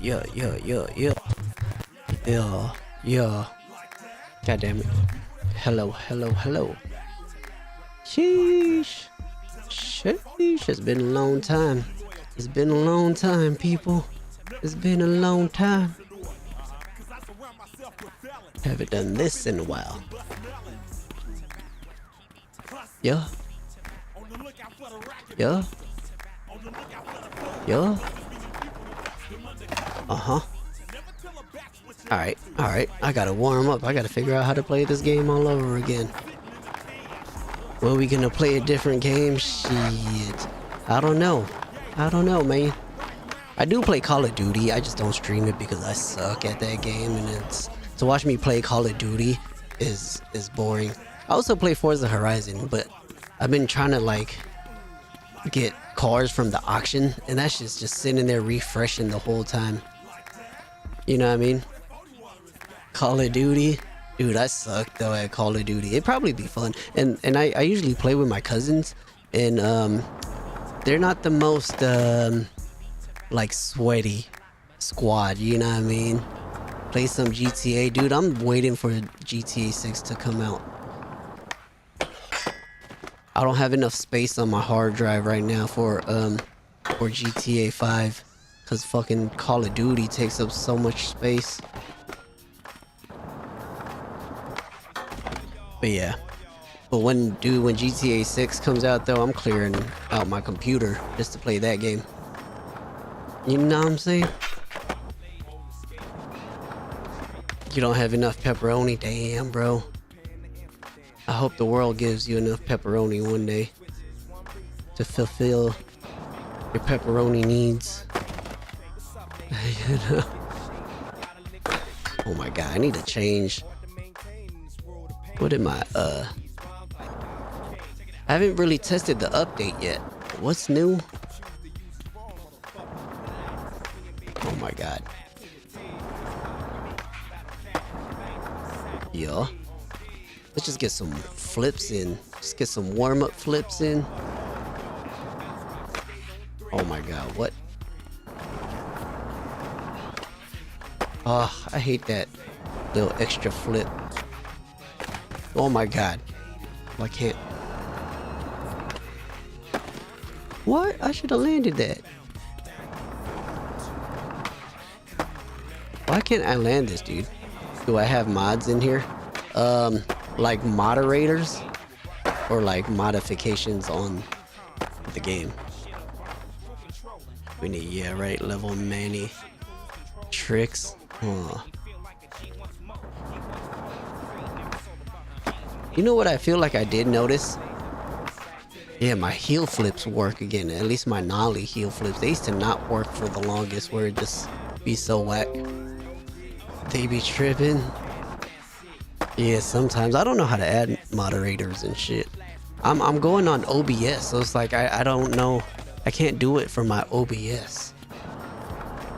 Yeah. Yeah, yeah. God damn it. Hello. Sheesh. Sheesh. It's been a long time. It's been a long time, people. It's been a long time. Haven't done this in a while. Yeah. Yeah. Yeah. Uh-huh. Alright. I gotta warm up. I gotta figure out how to play this game all over again. Well, we gonna play a different game? Shit. I don't know, man. I do play Call of Duty. I just don't stream it because I suck at that game, and it's to watch me play Call of Duty is boring. I also play Forza Horizon, but I've been trying to like get cars from the auction, and that's just sitting there refreshing the whole time. You know what I mean? Call of Duty. Dude, I suck though at Call of Duty. It'd probably be fun. And I usually play with my cousins, and they're not the most like sweaty squad, you know what I mean? Play some GTA. Dude, I'm waiting for GTA 6 to come out. I don't have enough space on my hard drive right now for GTA 5, cause fucking Call of Duty takes up so much space. But yeah. But when GTA 6 comes out though, I'm clearing out my computer just to play that game. You know what I'm saying? You don't have enough pepperoni? Damn, bro. I hope the world gives you enough pepperoni one day to fulfill your pepperoni needs. You know? Oh my god, I need to change. What am I, I haven't really tested the update yet. What's new? Oh my god. Yeah. Let's just get some flips in. Just get some warm-up flips in. Oh my god, what? Oh, I hate that little extra flip. Oh my god. I can't. What? I should have landed that. Why can't I land this, dude? Do I have mods in here? Like moderators? Or like modifications on the game? We need, yeah, right, level many tricks. Huh. You know what I feel like I did notice? Yeah, my heel flips work again. At least my nollie heel flips. They used to not work for the longest, where it just be so whack. They be tripping. Yeah, sometimes. I don't know how to add moderators and shit. I'm going on OBS, so it's like I don't know. I can't do it for my OBS.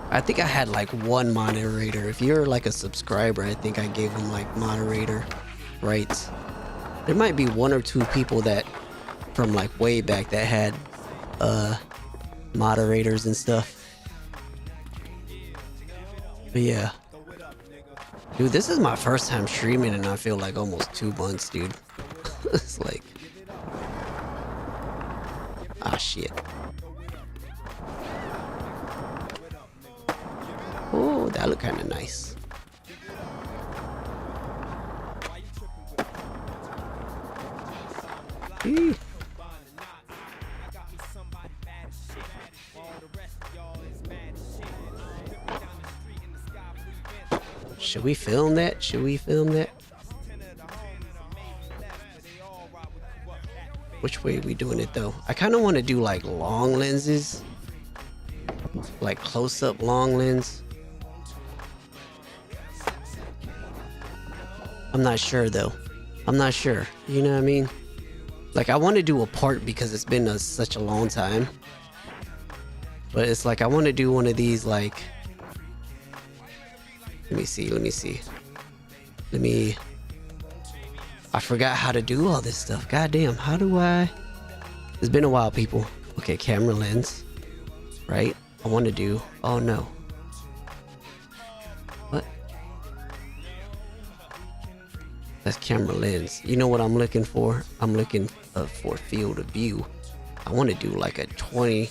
I think I had like one moderator. If you're like a subscriber, I think I gave them like moderator rights. There might be one or two people that from like way back that had moderators and stuff. But yeah. Dude, this is my first time streaming and I feel like almost 2 months, dude. It's like, ah, shit. Oh, that look kind of nice. Eee. Should we film that? Which way are we doing it though? I kind of want to do like long lenses. Like close-up long lens. I'm not sure though. I'm not sure. You know what I mean? Like I want to do a part because it's been such a long time. But it's like I want to do one of these like... Let me see. I forgot how to do all this stuff. Goddamn, how do I... It's been a while, people. Okay, camera lens. Right? I want to do... Oh no. That's camera lens. You know what I'm looking for? I'm looking for field of view. I want to do like a 20,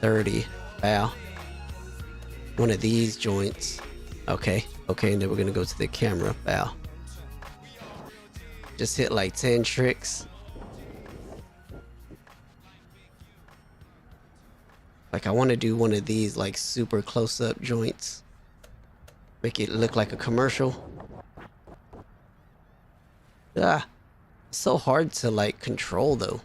30 bow. One of these joints. Okay, and then we're gonna go to the camera bow. Just hit like 10 tricks. Like I want to do one of these like super close-up joints. Make it look like a commercial. Ah, so hard to like control though.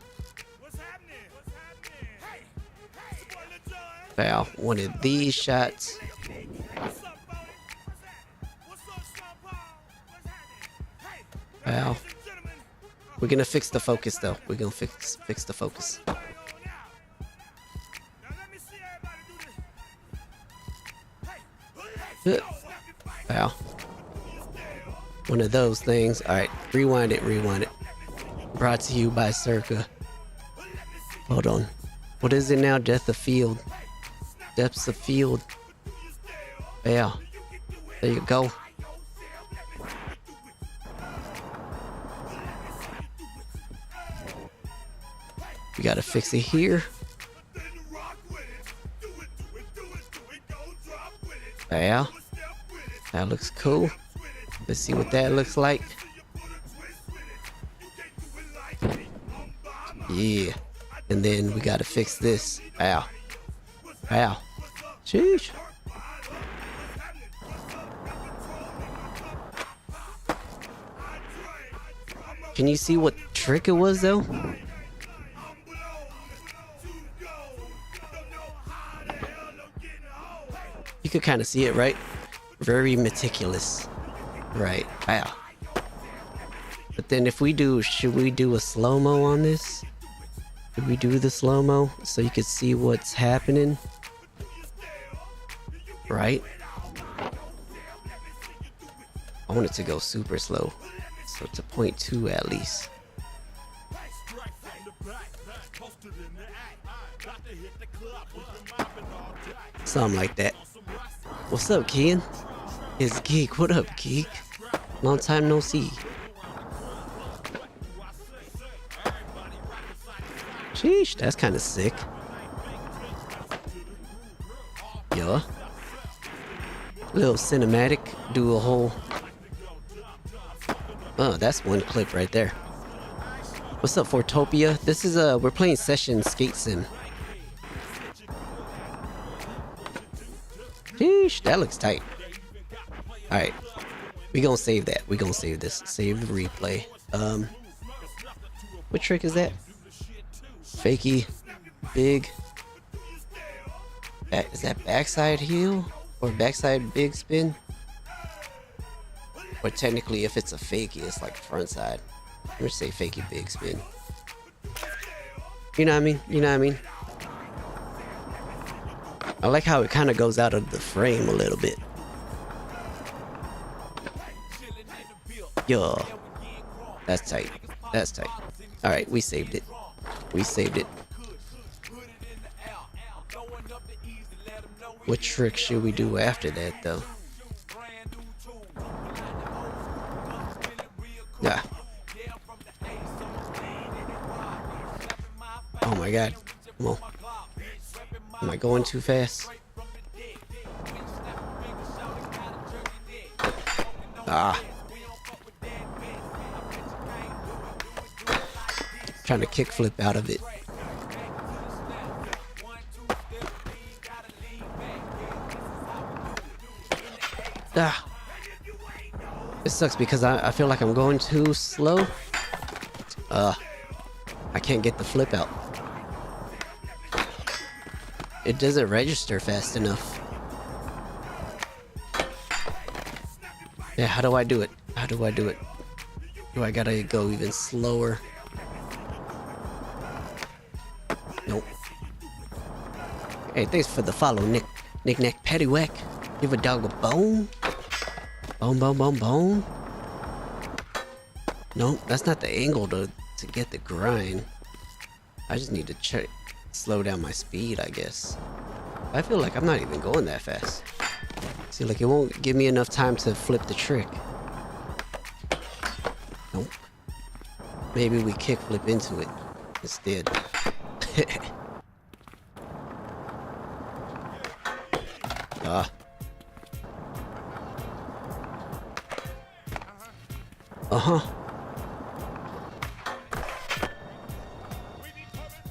Bow, one of these shots. Bow. We're gonna fix the focus though. We're gonna fix the focus. Bow. One of those things. Alright, rewind it. Brought to you by Circa. Hold on. What is it now? Depth of field. Depths of field. Yeah. There you go. We gotta fix it here. Yeah. That looks cool. Let's see what that looks like. Yeah. And then we gotta fix this. Ow. Ow. Sheesh. Can you see what trick it was though? You could kind of see it, right? Very meticulous. Right. Wow. But then if we do, should we do a slow-mo on this? Should we do the slow-mo so you can see what's happening? Right? I want it to go super slow. So to 0.2 at least. Something like that. What's up, Kian? It's Geek. What up, Geek? Long time no see. Sheesh, that's kind of sick. Yeah. Little cinematic. Do a whole... Oh, that's one clip right there. What's up, Fortopia? This is we're playing Session Skate Sim. Sheesh, that looks tight. Alright. We gonna save that. We gonna save this. Save the replay. What trick is that? Fakey. Big. Is that backside heel? Or backside big spin? Or technically if it's a fakey, it's like front side. I'm gonna say fakey big spin. You know what I mean? You know what I mean? I like how it kind of goes out of the frame a little bit. Yo, that's tight. That's tight. All right, we saved it. We saved it. What trick should we do after that, though? Yeah. Oh my God. Come on. Am I going too fast? Ah. Trying to kickflip out of it. Ah. It sucks because I feel like I'm going too slow. I can't get the flip out. It doesn't register fast enough. Yeah, how do I do it? How do I do it? Do I gotta go even slower? Nope. Hey, thanks for the follow, Knick-Knack Paddywhack. Give a dog a bone? Bone, bone, bone, bone? Nope, that's not the angle to get the grind. I just need to slow down my speed, I guess. I feel like I'm not even going that fast. See, like it won't give me enough time to flip the trick. Maybe we kickflip into it instead. Ah. Uh-huh.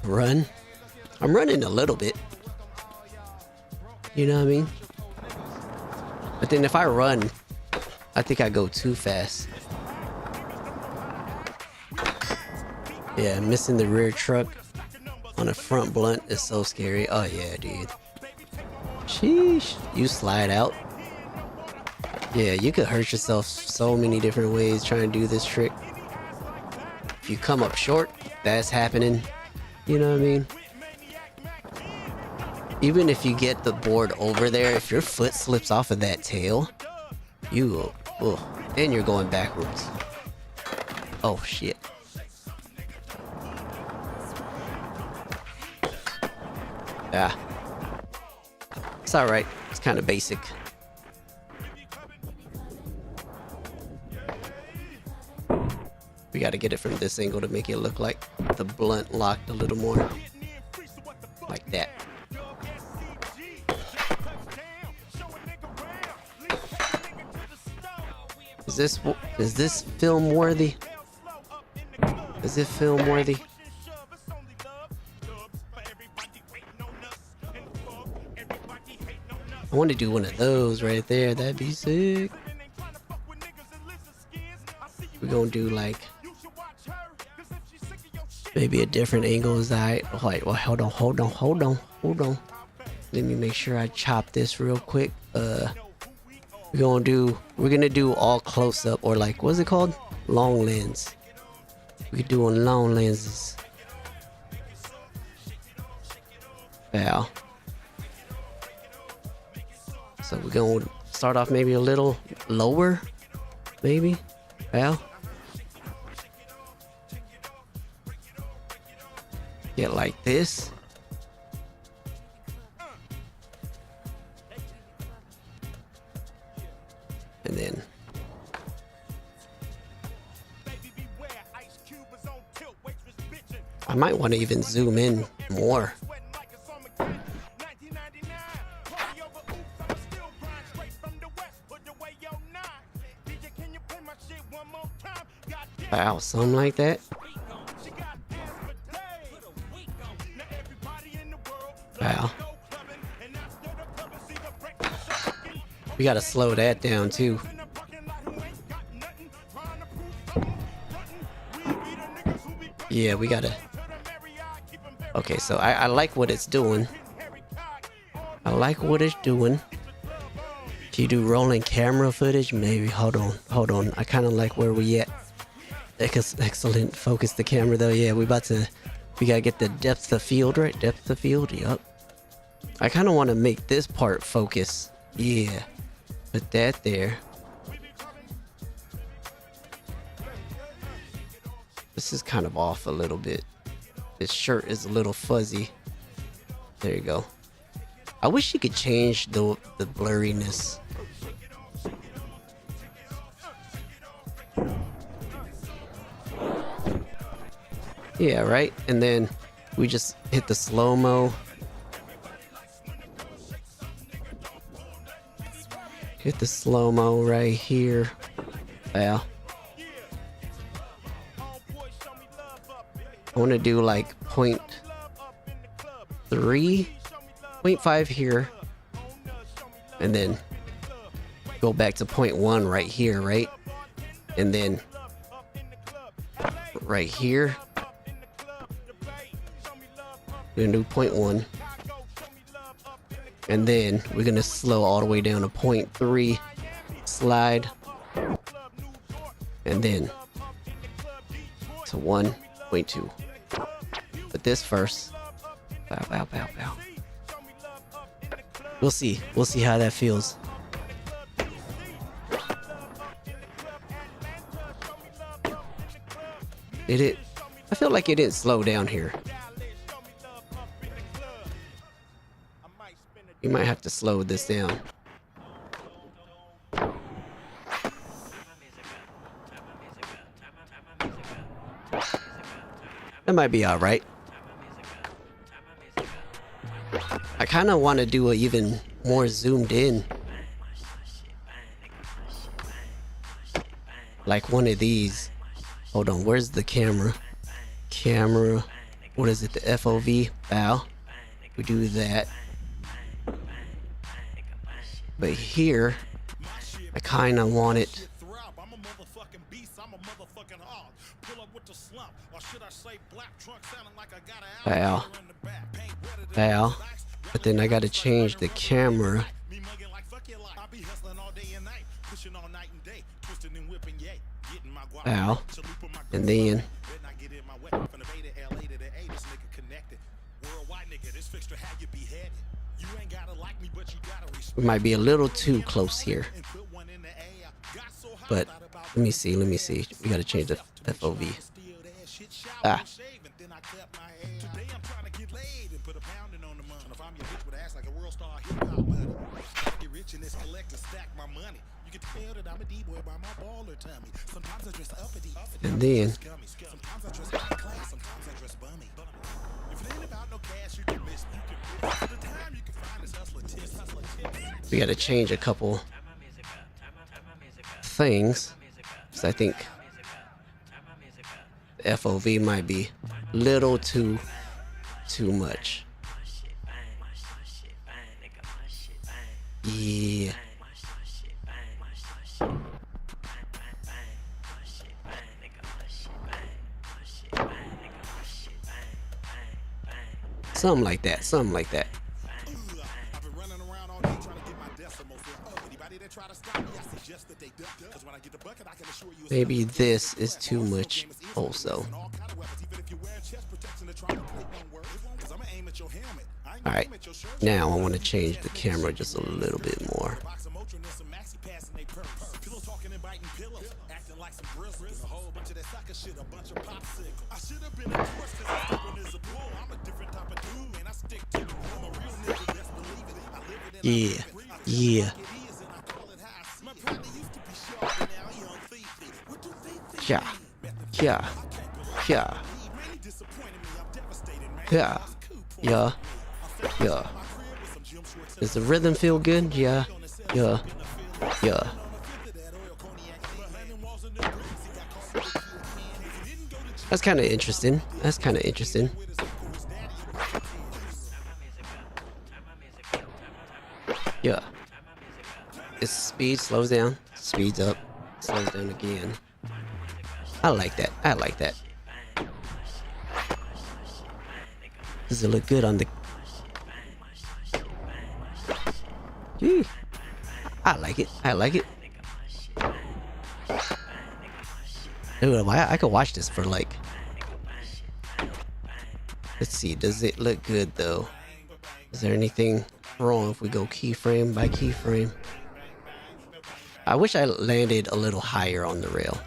Run. I'm running a little bit. You know what I mean? But then if I run, I think I go too fast. Yeah, missing the rear truck on a front blunt is so scary. Oh yeah, dude. Sheesh. You slide out. Yeah, you could hurt yourself so many different ways trying to do this trick. If you come up short, that's happening. You know what I mean? Even if you get the board over there, if your foot slips off of that tail, you will, then you're going backwards. Oh shit. Yeah. It's alright. It's kind of basic. We gotta get it from this angle to make it look like the blunt locked a little more. Like that. Is this film worthy? Is it film worthy? I want to do one of those right there. That'd be sick. We're gonna do like maybe a different angle is that. Like, well, hold on. Let me make sure I chop this real quick. We're gonna do all close up, or like, what's it called? Long lens. We could do on long lenses. Yeah. So we're gonna start off maybe a little lower, maybe. Yeah. Get like this. And then I might want to even zoom in more. Wow, something like that. Wow. We gotta slow that down too. Yeah, we gotta. Okay, so I like what it's doing. I like what it's doing. Can you do rolling camera footage? Maybe. Hold on. I kind of like where we at. Excellent. Focus the camera though. Yeah, we gotta get the depth of field, right? Depth of field. Yup. I kind of want to make this part focus. Yeah. Put that there. This is kind of off a little bit. This shirt is a little fuzzy. There you go. I wish you could change the blurriness. Yeah, right? And then we just hit the slow-mo. Hit the slow-mo right here. Yeah. I want to do like 0.3, 0.5 here. And then go back to 0.1 right here, right? And then right here. We're gonna do 0.1. And then we're gonna slow all the way down to 0.3. Slide. And then to 1.2. But this first. Bow. We'll see. We'll see how that feels. Did it? I feel like it didn't slow down here. You might have to slow this down. That might be alright. I kind of want to do a even more zoomed in. Like one of these. Hold on, where's the camera? Camera. What is it? The FOV? Bow. We do that. But here, I kind of want it. Bow. Bow. But then I gotta change the camera. Bow. And then we might be a little too close here. But let me see. We gotta change the FOV. Ah. And then we gotta change a couple things. So I think the FOV might be a little too much. Yeah. Something like that. Maybe this is too much also. Alright, now I want to change the camera just a little bit more. Yeah. Does the rhythm feel good? Yeah. That's kind of interesting. Yeah. Its speed slows down, speeds up, slows down again. I like that. Does it look good on the... Gee. I like it. Dude, I could watch this for like... Let's see, does it look good though? Is there anything wrong if we go keyframe by keyframe? I wish I landed a little higher on the rail.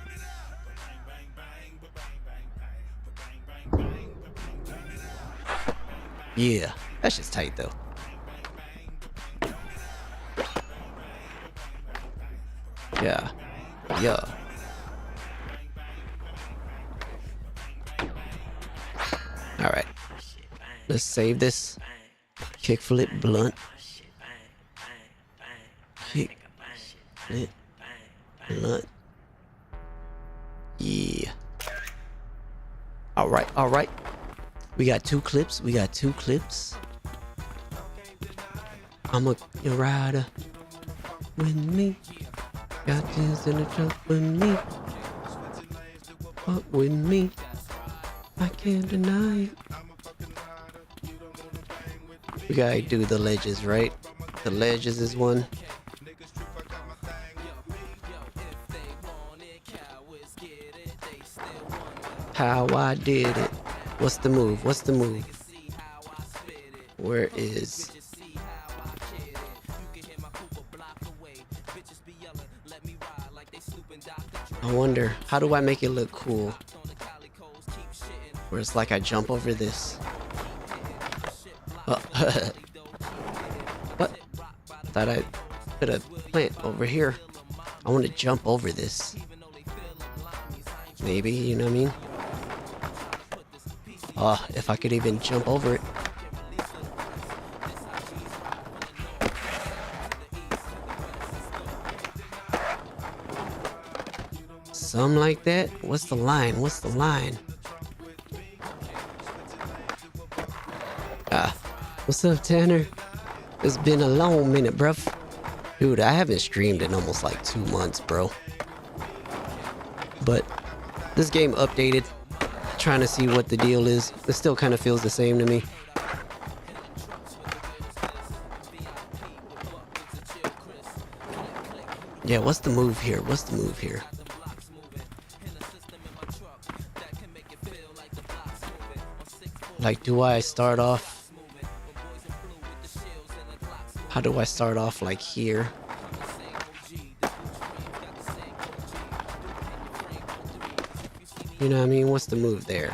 Yeah, that's just tight though. Yeah. Alright. Let's save this. Kickflip blunt. Kickflip blunt. Yeah. Alright. We got two clips. I'm a rider with me. Got this in the truck with me. Up with me. I can't deny it. We gotta do the ledges, right? The ledges is one. How I did it. What's the move? Where is... I wonder, how do I make it look cool? Where it's like I jump over this. What? Thought I put a plant over here. I want to jump over this. Maybe, you know what I mean? Oh, if I could even jump over it. Something like that? What's the line? What's the line? What's up, Tanner? It's been a long minute, bruv. Dude, I haven't streamed in almost like 2 months, bro. But this game updated. Trying to see what the deal is. It still kind of feels the same to me. Yeah, what's the move here? What's the move here? Like, do I start off? How do I start off, like, here? You know what I mean? What's the move there?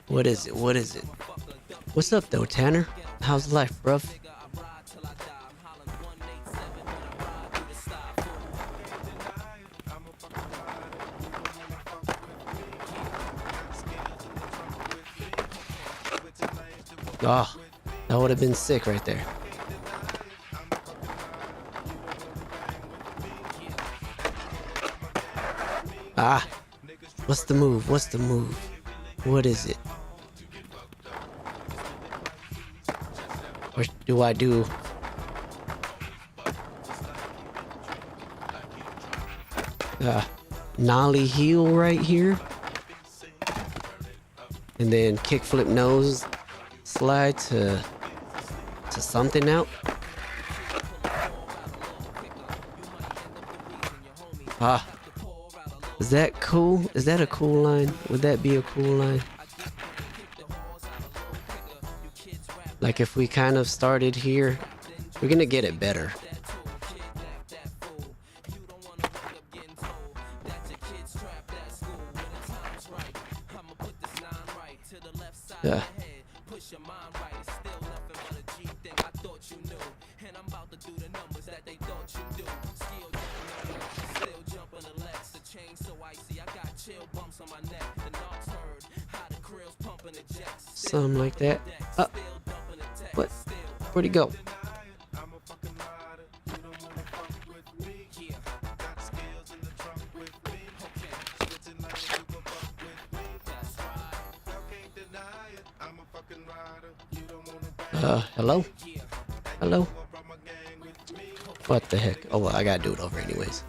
What is it? What is it? What's up, though, Tanner? How's life, bruv? Oh, that would have been sick right there. Ah, what's the move? What's the move? What is it? Or do I do? Nollie heel right here. And then kickflip nose slide to something out. Ah, is that cool? Is that a cool line? Would that be a cool line? Like if we kind of started here, we're gonna get it better. Yeah. Something like that. What? Where'd he go? Hello? Hello? What the heck? Oh, well, I gotta do it over anyways.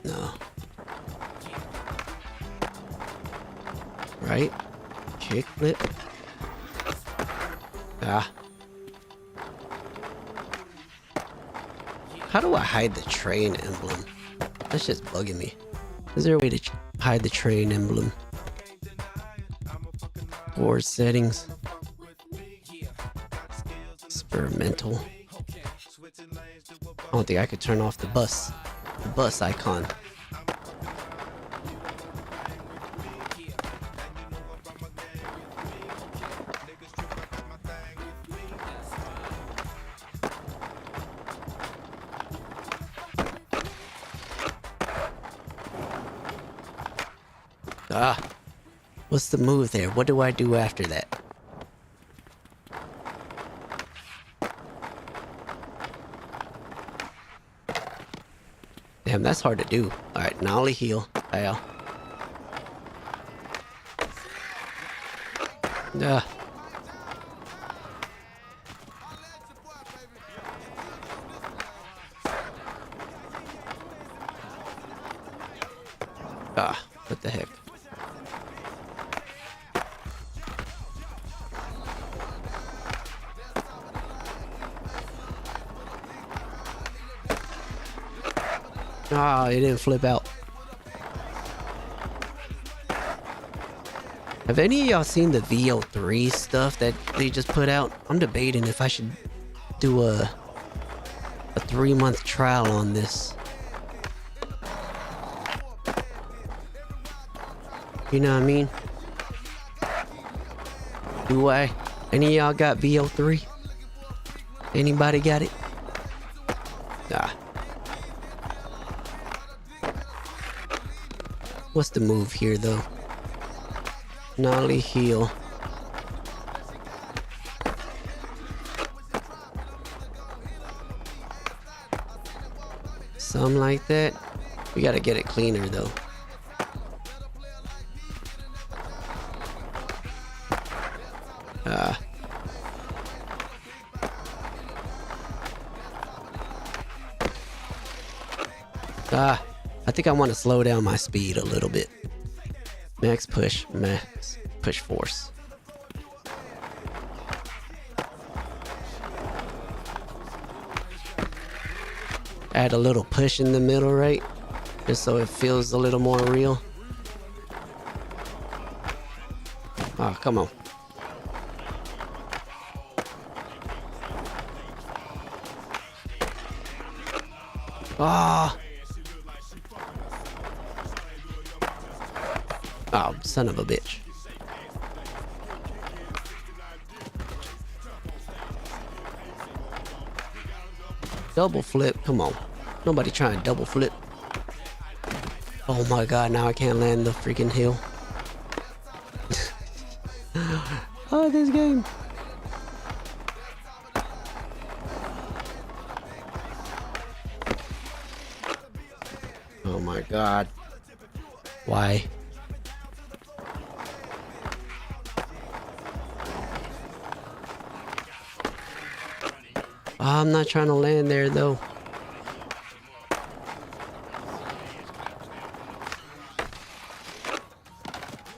No. Right? Kickflip. Ah. How do I hide the train emblem? That's just bugging me. Is there a way to hide the train emblem? Board settings. Experimental. I don't think I could turn off the bus icon. Ah, what's the move there? What do I do after that? Damn, that's hard to do. Alright, nollie heel. Ow. Ah. Ah, what the heck? Ah, it didn't flip out. Have any of y'all seen the VO3 stuff that they just put out? I'm debating if I should do a 3-month trial on this. You know what I mean? Do I? Any of y'all got VO3? Anybody got it? Nah. What's the move here, though? Nollie heel. Something like that. We gotta get it cleaner, though. I think I want to slow down my speed a little bit. Max push force. Add a little push in the middle, right? Just so it feels a little more real. Oh, come on. Ah. Oh, son of a bitch. Double flip, come on. Nobody trying to double flip. Oh my god, now I can't land the freaking hill. Oh, this game. Oh my god. Why? I'm not trying to land there though.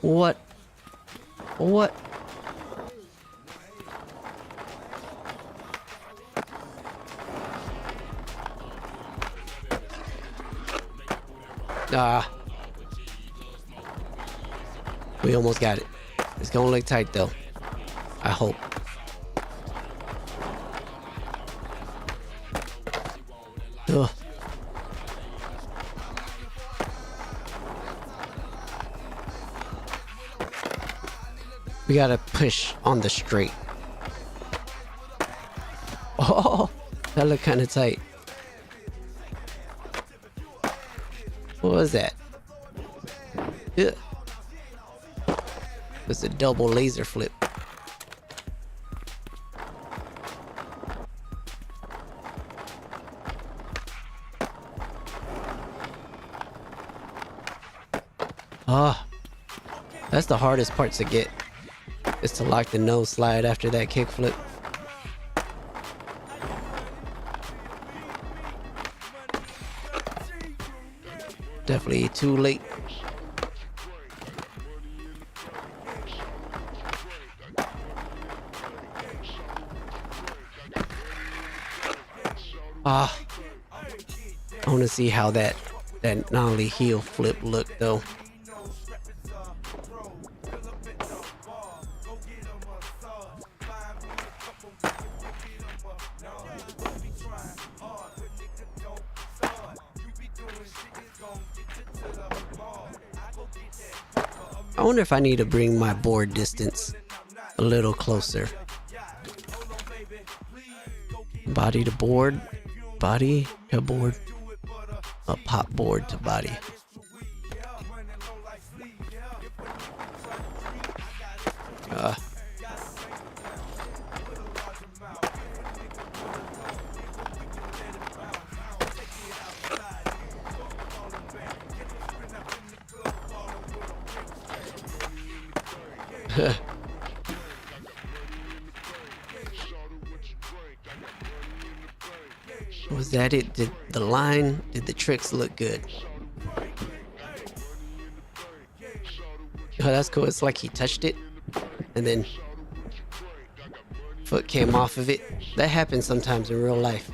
What? What? We almost got it. It's gonna look tight though. I hope. Ugh. We gotta push on the straight. Oh, that looked kind of tight. What was that? Ugh. It's a double laser flip. Ah, that's the hardest part to get, is to lock the nose slide after that kick flip. Definitely too late. Ah, I want to see how that nollie heel flip looked though. I wonder if I need to bring my board distance a little closer. Body to board, body to board, a pop board to body. Was that it? Did the tricks look good? Oh, that's cool. It's like he touched it and then foot came off of it. That happens sometimes in real life.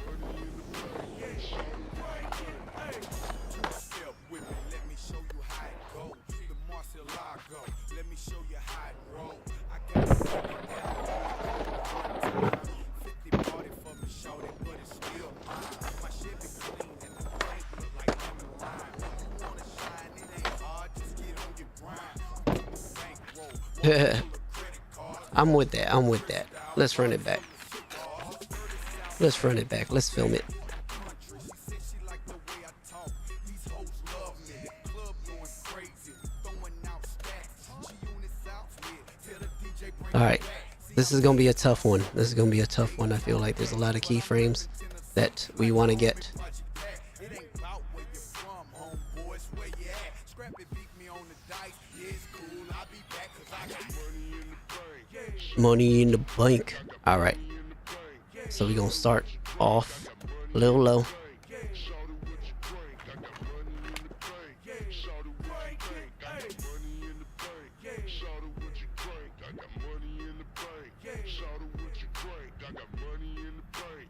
I'm with that. I'm with that. Let's run it back. Let's run it back. Let's film it. All right, this is gonna be a tough one. This is gonna be a tough one. I feel like there's a lot of keyframes that we want to get. Money in the bank. All right, so we're gonna start off a little low.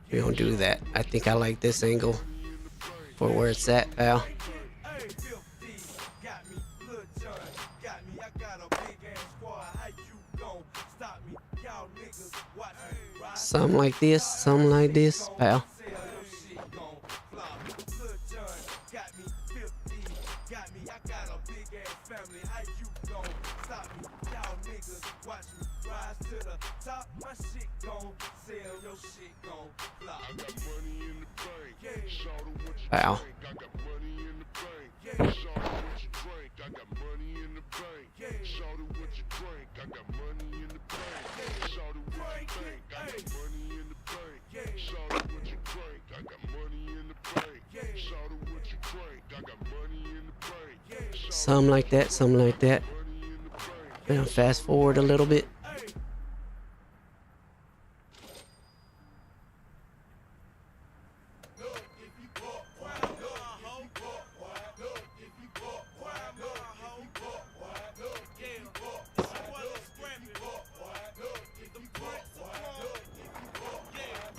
We don't do that. I think I like this angle for where it's at, pal. Something like this, pal. Wow. Something like that, something like that. Now fast forward a little bit.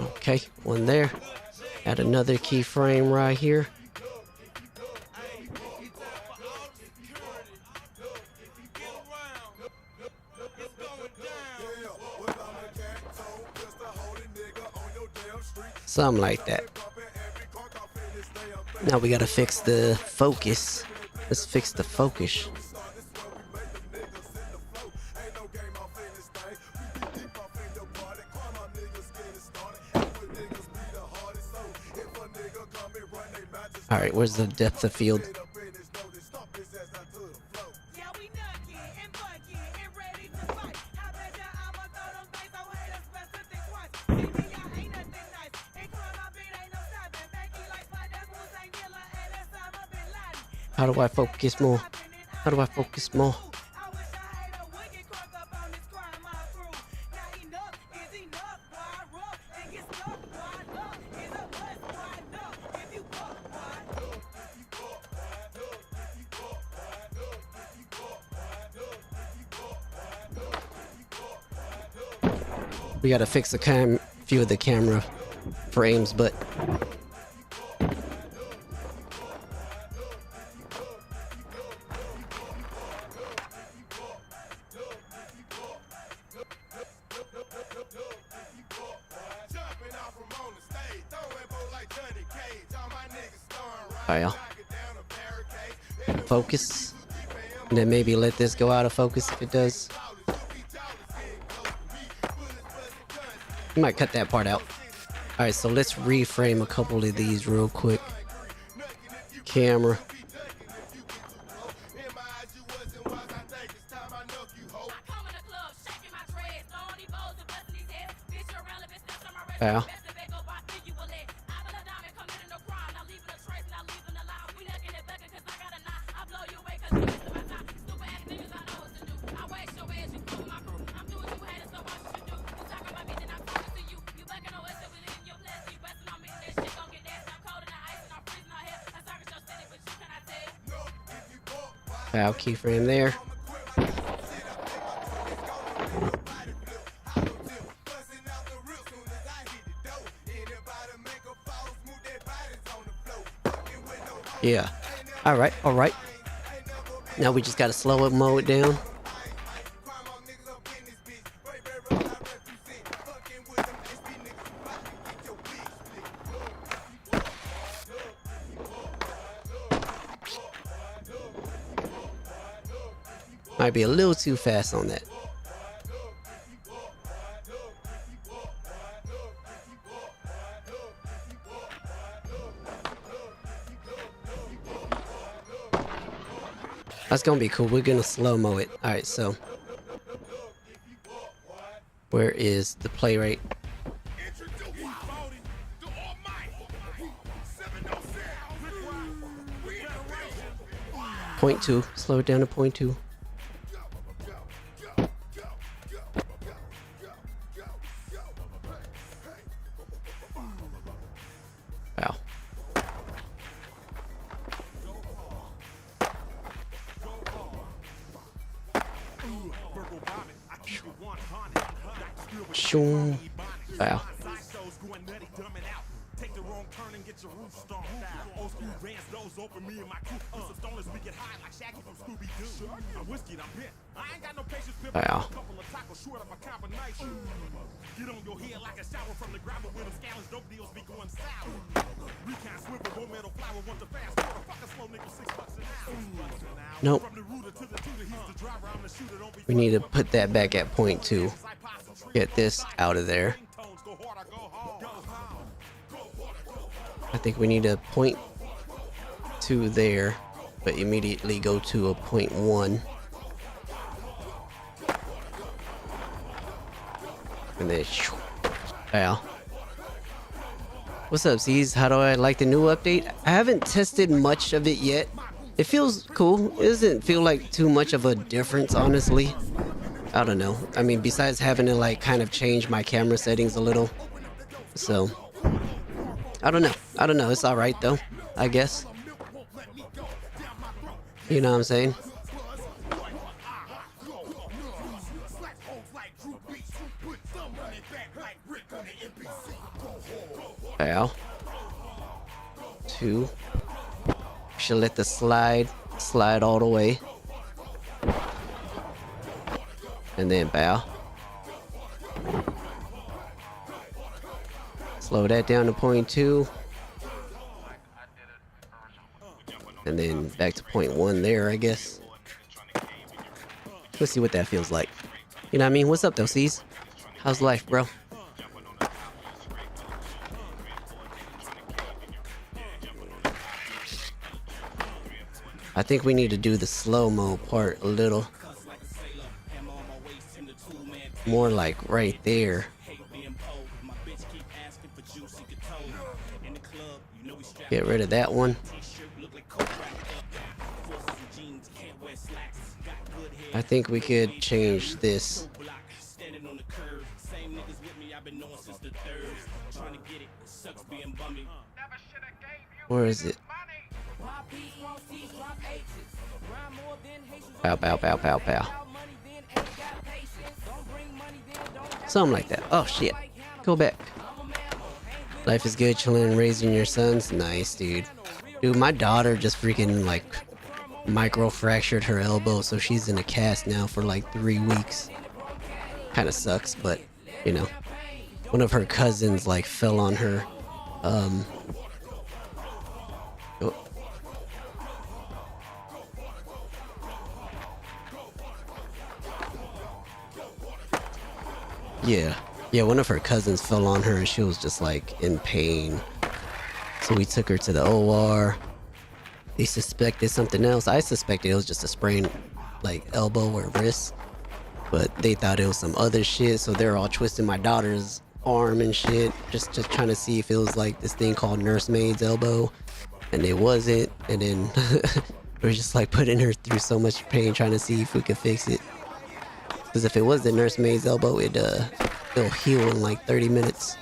Okay, one there. Add another keyframe right here. Something like that. Now we gotta fix the focus. Let's fix the focus. All right, where's the depth of field? How do I focus more? How do I focus more? We gotta fix the few of the camera frames, but focus, and then maybe let this go out of focus if it does. You might cut that part out. All right, so let's reframe a couple of these real quick. Camera. Wow. Wow, keyframe there. Yeah. All right. Now we just gotta slow it, mow it down. Might be a little too fast on that. That's gonna be cool. We're gonna slow-mo it. Alright, so Where is the play rate? 0.2. Slow it down to 0.2. Wow. Shoom. Wow. Take the wrong turn and get your roof stomped out. Old school bands, those open me and my crew. Some stoners we get high like Shaggy from Scooby-Doo. I'm whiskey, I'm bent. I ain't got no patience. Wow. A couple of tacos short of a combination. Get on your head like a shower from the gravel with them scallons. Dope deals be going sour. We can't swivel, one metal flower, want the fast quarter. Fuck a slow nigga, $6 an hour. Nope. We need to put that back at 0.2. Get this out of there. I think we need a 0.2 there, but immediately go to a 0.1. And then, wow. What's up, Z's? How do I like the new update? I haven't tested much of it yet. It feels cool. It doesn't feel like too much of a difference, honestly. I don't know. I mean, besides having to like kind of change my camera settings a little. So, I don't know. It's alright though, I guess. You know what I'm saying? Wow. 2. Should let the slide all the way. And then bow. Slow that down to 0.2. And then back to 0.1 there, I guess. Let's see what that feels like. You know what I mean? What's up, though, C's? How's life, bro? I think we need to do the slow-mo part a little. More like right there. Get rid of that one. I think we could change this. Where is it? Pow, pow, pow, pow, pow. Something like that. Oh, shit. Go back. Life is good, chilling, raising your sons. Nice, dude. Dude, my daughter just freaking, like, micro-fractured her elbow, so she's in a cast now for, like, 3 weeks. Kinda sucks, but, you know. One of her cousins, like, fell on her. Oh. Yeah, one of her cousins fell on her and she was just like in pain. So we took her to the OR. They suspected something else. I suspected it was just a sprained like elbow or wrist. But they thought it was some other shit, so they're all twisting my daughter's arm and shit. Just trying to see if it was like this thing called nursemaid's elbow. And it wasn't. And then we were just like putting her through so much pain trying to see if we could fix it. Because if it was the nursemaid's elbow, it'll heal in like 30 minutes.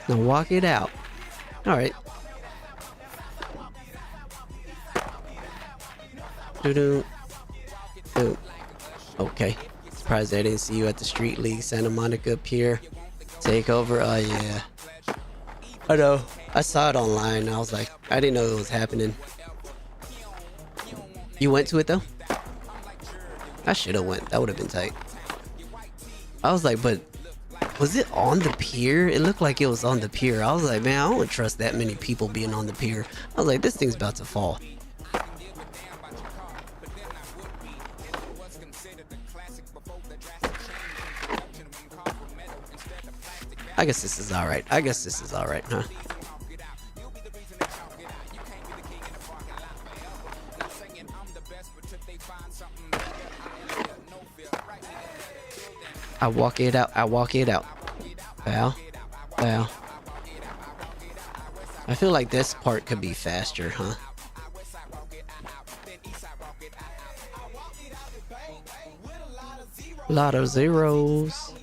Now walk it out. Alright. Doo-doo. Doo. Okay. Surprised I didn't see you at the Street League Santa Monica Pier takeover. Oh yeah. I know. I saw it online. I was like, I didn't know it was happening. You went to it though? I should have went. That would have been tight. I was like, but was it on the pier? It looked like it was on the pier. I was like, man, I don't trust that many people being on the pier. I was like, this thing's about to fall. I guess this is alright. huh? I walk it out. I walk it out. Bow. Bow. I feel like this part could be faster, huh? Lot of zeros.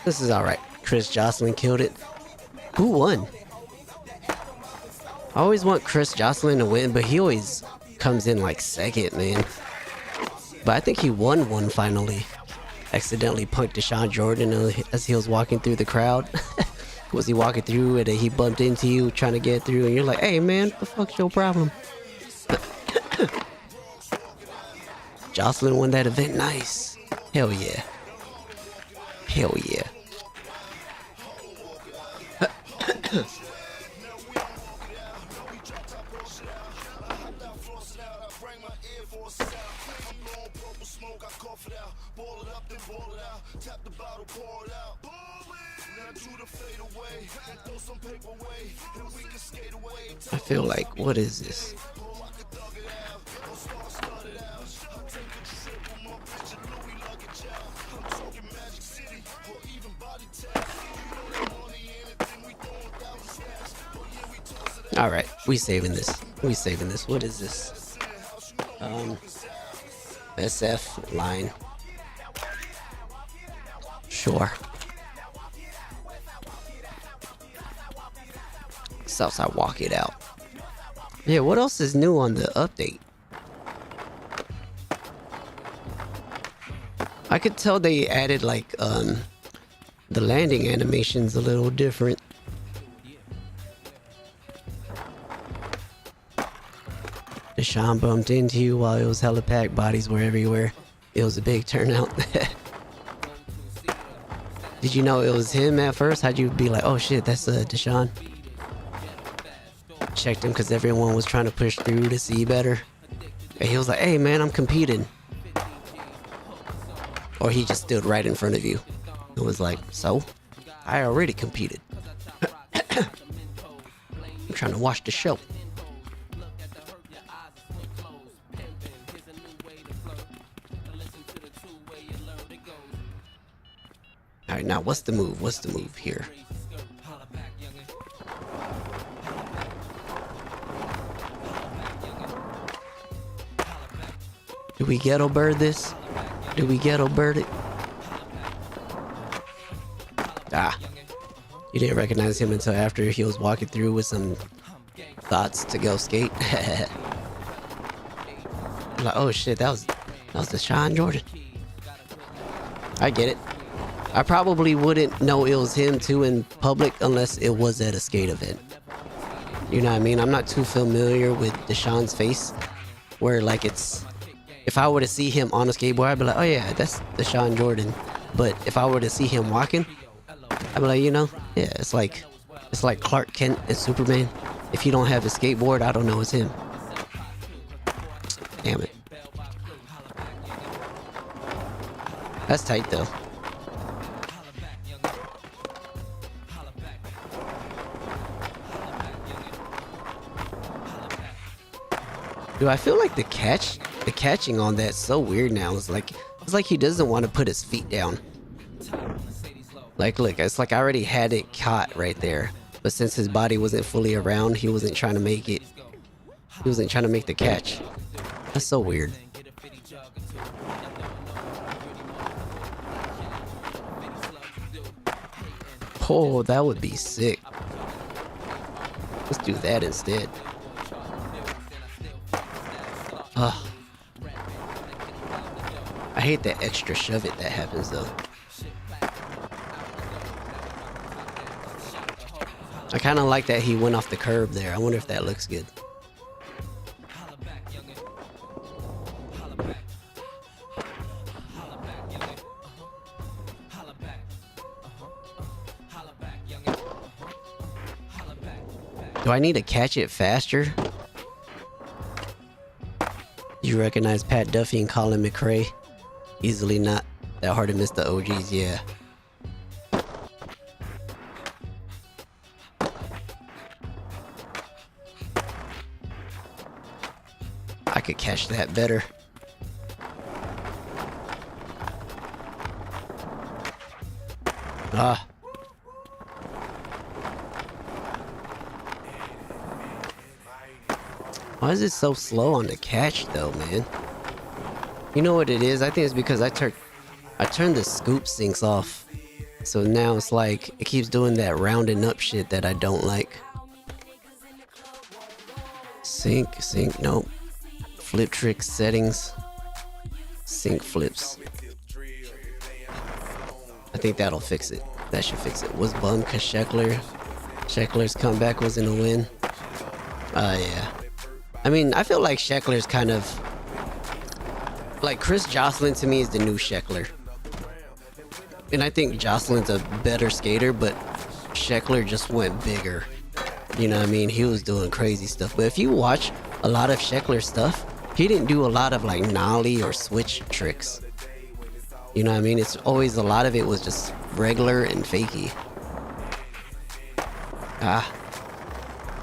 This is alright. Chris Jocelyn killed it. Who won? I always want Chris Jocelyn to win, but he always comes in like second, man. But I think he won one finally. Accidentally punked Deshaun Jordan as he was walking through the crowd. Was he walking through and he bumped into you trying to get through and you're like, hey man, what the fuck's your problem? Jocelyn won that event. Nice. Hell yeah. Hell yeah. I feel like, what is this? Alright, we saving this. We saving this. What is this? SF line. Sure. Southside walk it out. Yeah, what else is new on the update? I could tell they added like the landing animations a little different. Deshaun bumped into you while it was hella packed, bodies were everywhere. It was a big turnout. Did you know it was him at first? How'd you be like, oh shit, that's Deshaun? Checked him because everyone was trying to push through to see better. And he was like, hey man, I'm competing. Or he just stood right in front of you. It was like, so? I already competed. I'm trying to watch the show. Alright, now what's the move? What's the move here? Do we ghetto bird this? Do we ghetto bird it? Ah. You didn't recognize him until after he was walking through with some thoughts to go skate. Like, oh shit, that was Deshaun Jordan. I get it. I probably wouldn't know it was him too in public unless it was at a skate event. You know what I mean? I'm not too familiar with Deshaun's face. Where like it's... If I were to see him on a skateboard, I'd be like, oh yeah, that's Deshaun Jordan. But if I were to see him walking, I'd be like, you know, yeah, it's like Clark Kent and Superman. If you don't have a skateboard, I don't know it's him. Damn it. That's tight though. Dude, I feel like the catching on that's so weird now. It's like he doesn't want to put his feet down. Like, look, it's like I already had it caught right there. But since his body wasn't fully around, he wasn't trying to make it. He wasn't trying to make the catch. That's so weird. Oh, that would be sick. Let's do that instead. Ugh. I hate that extra shove it that happens though. I kind of like that he went off the curb there. I wonder if that looks good. Do I need to catch it faster? You recognize Pat Duffy and Colin McRae? Easily not that hard to miss the OGs, yeah. I could catch that better. Ah. Why is it so slow on the catch though, man? You know what it is? I think it's because I turned the scoop sinks off. So now it's like it keeps doing that rounding up shit that I don't like. Sync, nope. Flip trick settings. Sync flips. I think that'll fix it. That should fix it. Was bummed because Sheckler's comeback wasn't a win. Yeah. I mean, I feel like Sheckler's kind of... Like, Chris Jocelyn to me is the new Sheckler. And I think Jocelyn's a better skater, but Sheckler just went bigger. You know what I mean? He was doing crazy stuff. But if you watch a lot of Sheckler's stuff, he didn't do a lot of, like, nollie or switch tricks. You know what I mean? It's always, a lot of it was just regular and fakey. Ah.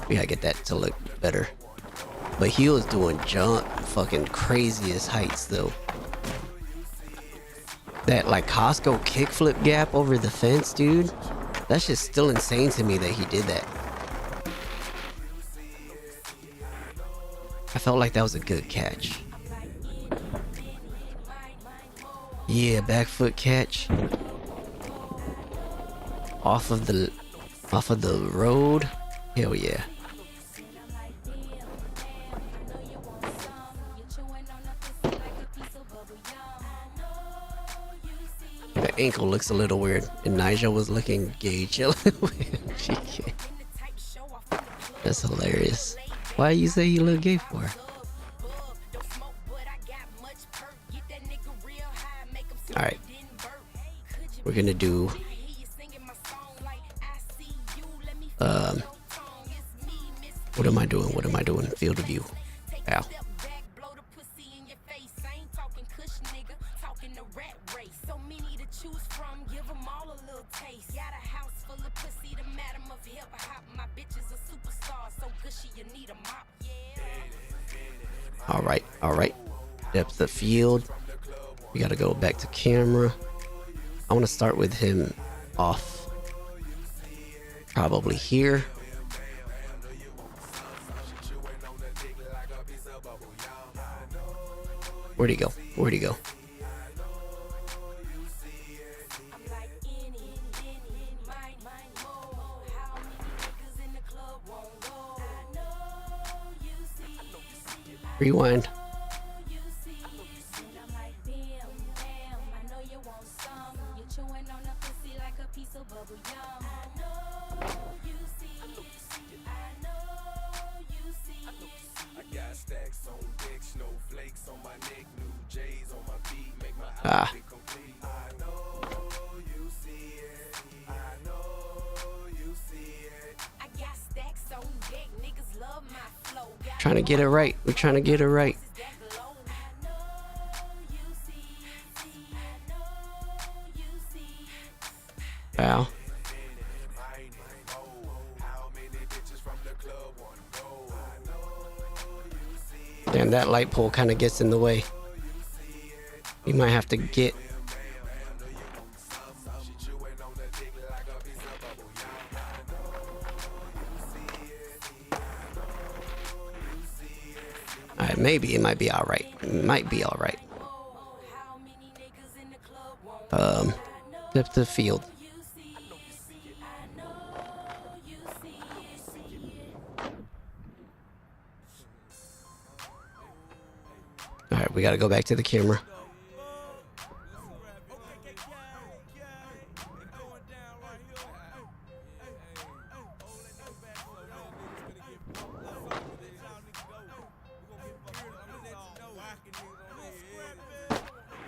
We gotta get that to look better. But he was doing fucking craziest heights though. That like Costco kickflip gap over the fence, dude. That's just still insane to me that he did that. I felt like that was a good catch. Yeah, back foot catch. Off of the road. Hell yeah. The ankle looks a little weird, and Nigel was looking gay chilling. That's hilarious. Why you say you look gay for? Alright. We're gonna do what am I doing? Field of view. Ow. Alright. Depth of field. We gotta go back to camera. I want to start with him off. Probably here. Where'd he go? Rewind. Ah. Trying to get it right. We're trying to get it right. Wow. Damn, that light pole kind of gets in the way. You might have to get... Alright, maybe it might be alright. Depth of field. Alright, we gotta go back to the camera.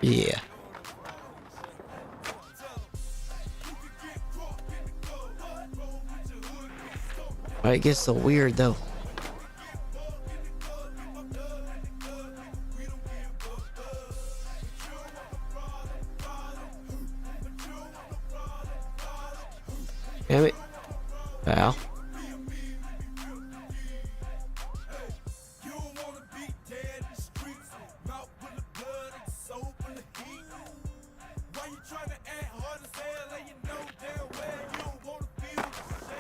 Yeah. Why it gets so weird though? Damn it. Foul.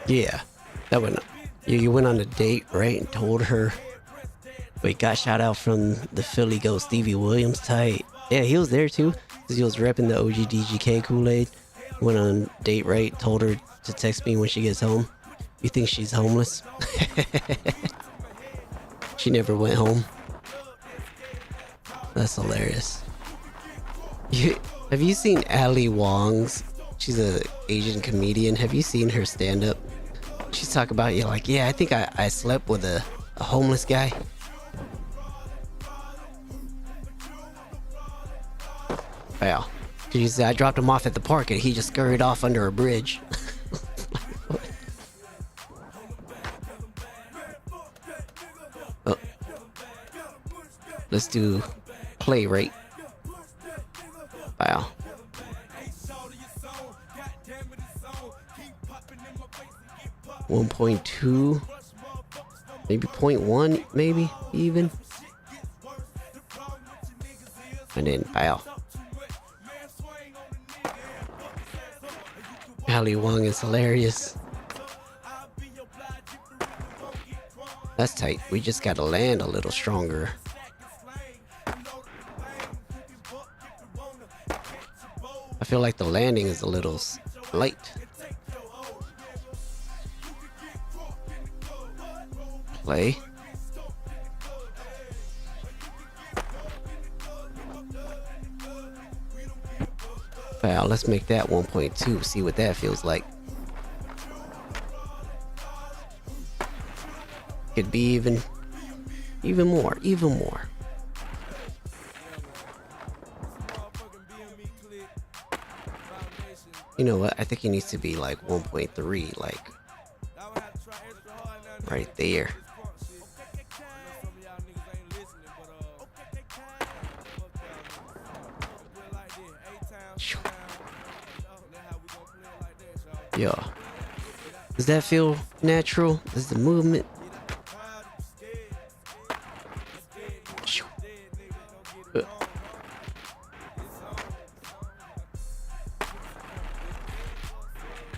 Yeah, that went. You went on a date, right, and told her. Wait, got shot out from the Philly Ghost, Stevie Williams. Tight. Yeah, he was there too, cause he was repping the OG DGK Kool-Aid. Went on a date, right? Told her to text me when she gets home. You think she's homeless? She never went home. That's hilarious. Have you seen Ali Wong's? She's a Asian comedian. Have you seen her stand up? She's talking about, you like, yeah, I think I slept with a homeless guy. Wow. She said I dropped him off at the park and he just scurried off under a bridge. Oh. Let's do play rate. Wow. 1.2, maybe 0.1, maybe even. And then wow. Ali Wong is hilarious. That's tight. We just gotta land a little stronger. I feel like the landing is a little light. Play. Wow, let's make that 1.2. See what that feels like. Could be even more. You know what? I think it needs to be like 1.3, like right there. Yeah. Does that feel natural? Does the movement?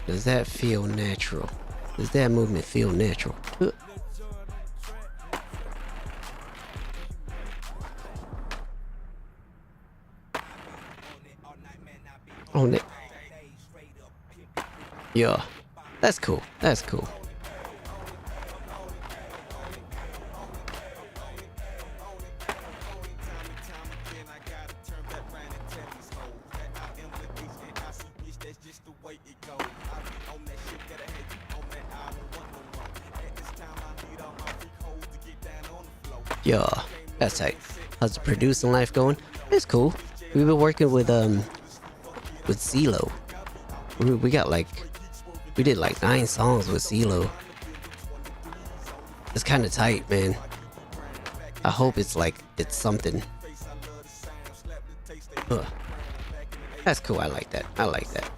Does that feel natural? Does that movement feel natural? On it. Yeah, that's cool. That's cool. Yeah, that's tight. How's the producing life going? It's cool. We've been working with CeeLo. We got like, we did like 9 songs with CeeLo. It's kind of tight, man. I hope it's like, it's something. Ugh. That's cool. I like that. I like that.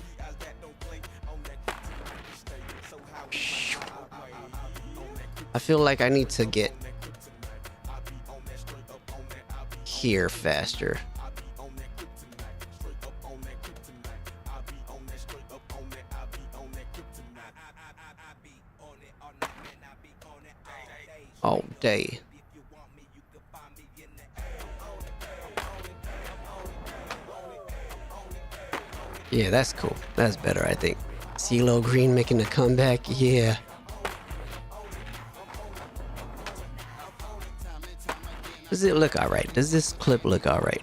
I feel like I need to get here faster. All day. Yeah, that's cool. That's better, I think. CeeLo Green making a comeback. Yeah. Does it look alright? Does this clip look alright?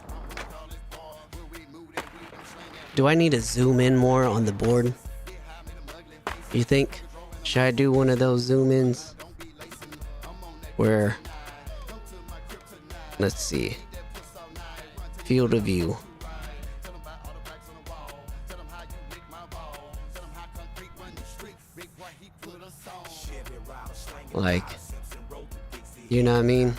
Do I need to zoom in more on the board? You think? Should I do one of those zoom ins? Where, let's see, field of view. Like, you know what I mean?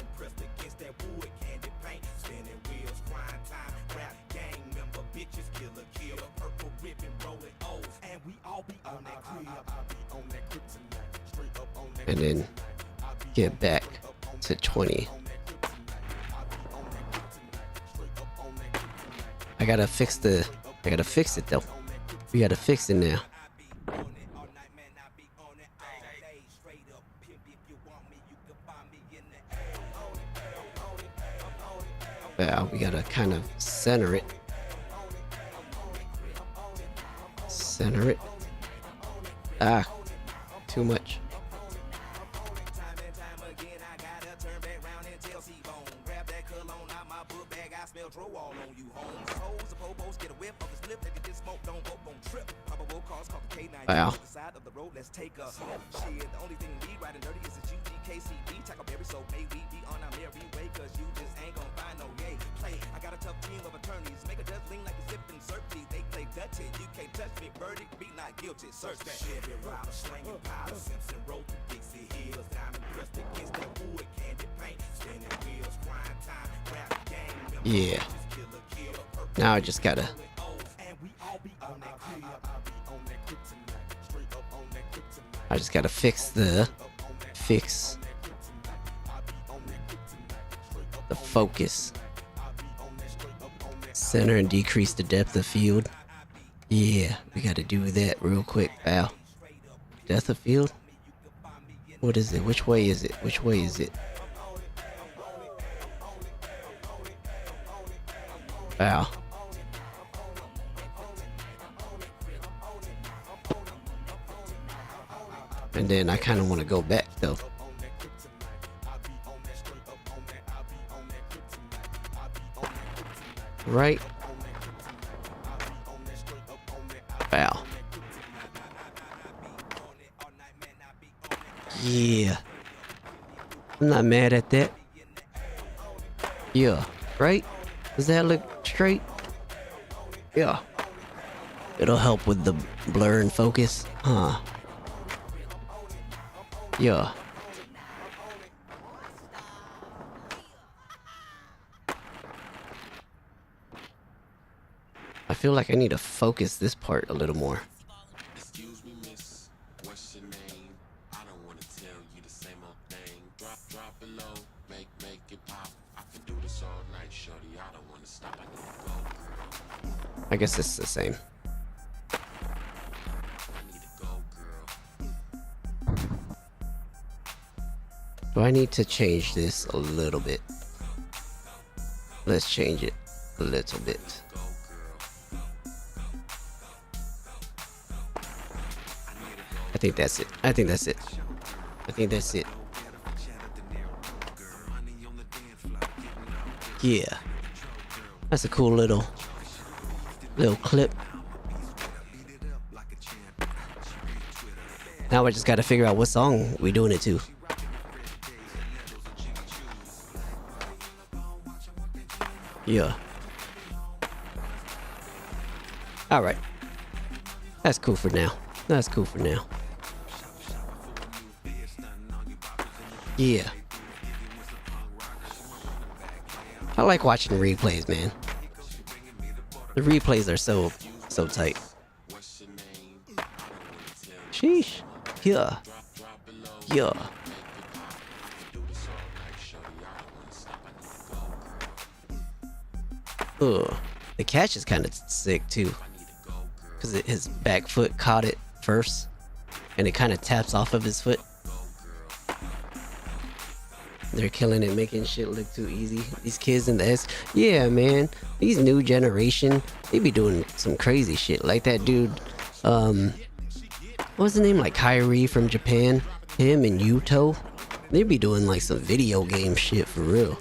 And then get back to 20. I gotta fix it though. We gotta fix it now. Well, we gotta kind of center it. Center it. Ah, too much. Wow. Yeah. Now I just gotta. I just gotta fix the focus. Center and decrease the depth of field. Yeah, we gotta do that real quick, pal. Depth of field? What is it? Which way is it? Which way is it? Wow. And then I kind of want to go back though. Right? Wow. Yeah. I'm not mad at that. Yeah. Right? Does that look straight? Yeah. It'll help with the blur and focus. Huh. Yeah. I feel like I need to focus this part a little more. Excuse me, miss. What's your name? I don't want to tell you the same old thing. Drop it low, make it pop. I can do this all night, shorty. I don't want to stop. I need to go, girl. I guess it's the same. I need to go, girl. Do I need to change this a little bit? Let's change it a little bit. I think that's it. I think that's it. I think that's it. Yeah. That's a cool little clip. Now we just gotta figure out what song we doing it to. Yeah. Alright. That's cool for now. That's cool for now. Yeah. I like watching replays, man. The replays are so tight. Sheesh. Yeah. Yeah. Ugh. The catch is kind of sick too, because his back foot caught it first, and it kind of taps off of his foot. They're killing it, making shit look too easy. These kids in the S, yeah, man. These new generation, they be doing some crazy shit. Like that dude, what's his name? Like Kyrie from Japan. Him and Yuto, they be doing like some video game shit for real.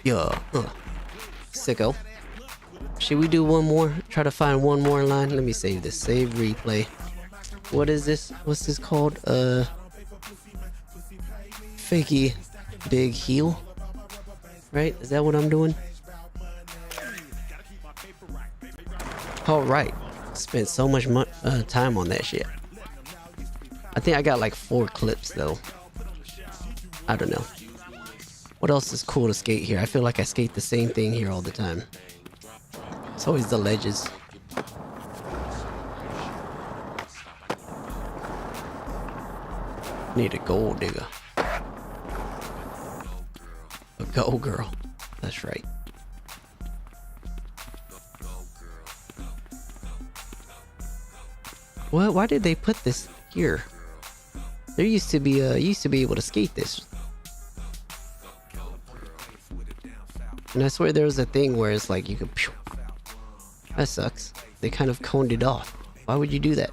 Yeah, sicko. Should we do one more? Try to find one more line. Let me save this. Save replay. What is this? What's this called? Fakey big heel. Right? Is that what I'm doing? All right. Spent so much time on that shit. I think I got like 4 clips though. I don't know. What else is cool to skate here? I feel like I skate the same thing here all the time. It's always the ledges. Need a gold digger. A go girl. That's right. Well, why did they put this here? There used to be you used to be able to skate this. And I swear there was a thing where it's like you could pew. That sucks. They kind of coned it off. Why would you do that?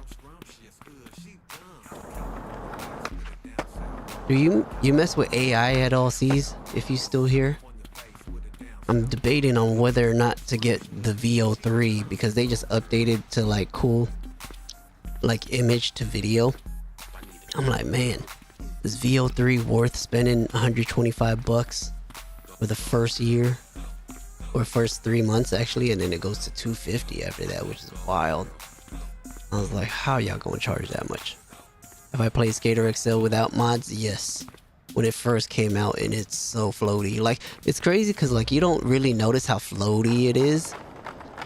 Do you mess with AI at all, C's? If you still here? I'm debating on whether or not to get the VO3 because they just updated to like cool like image to video. I'm like, man, is VO3 worth spending 125 bucks for the first year or first 3 months actually, and then it goes to 250 after that, which is wild. I was like, how y'all gonna charge that much? Have I played Skater XL without mods? Yes. When it first came out, and it's so floaty. Like, it's crazy because like you don't really notice how floaty it is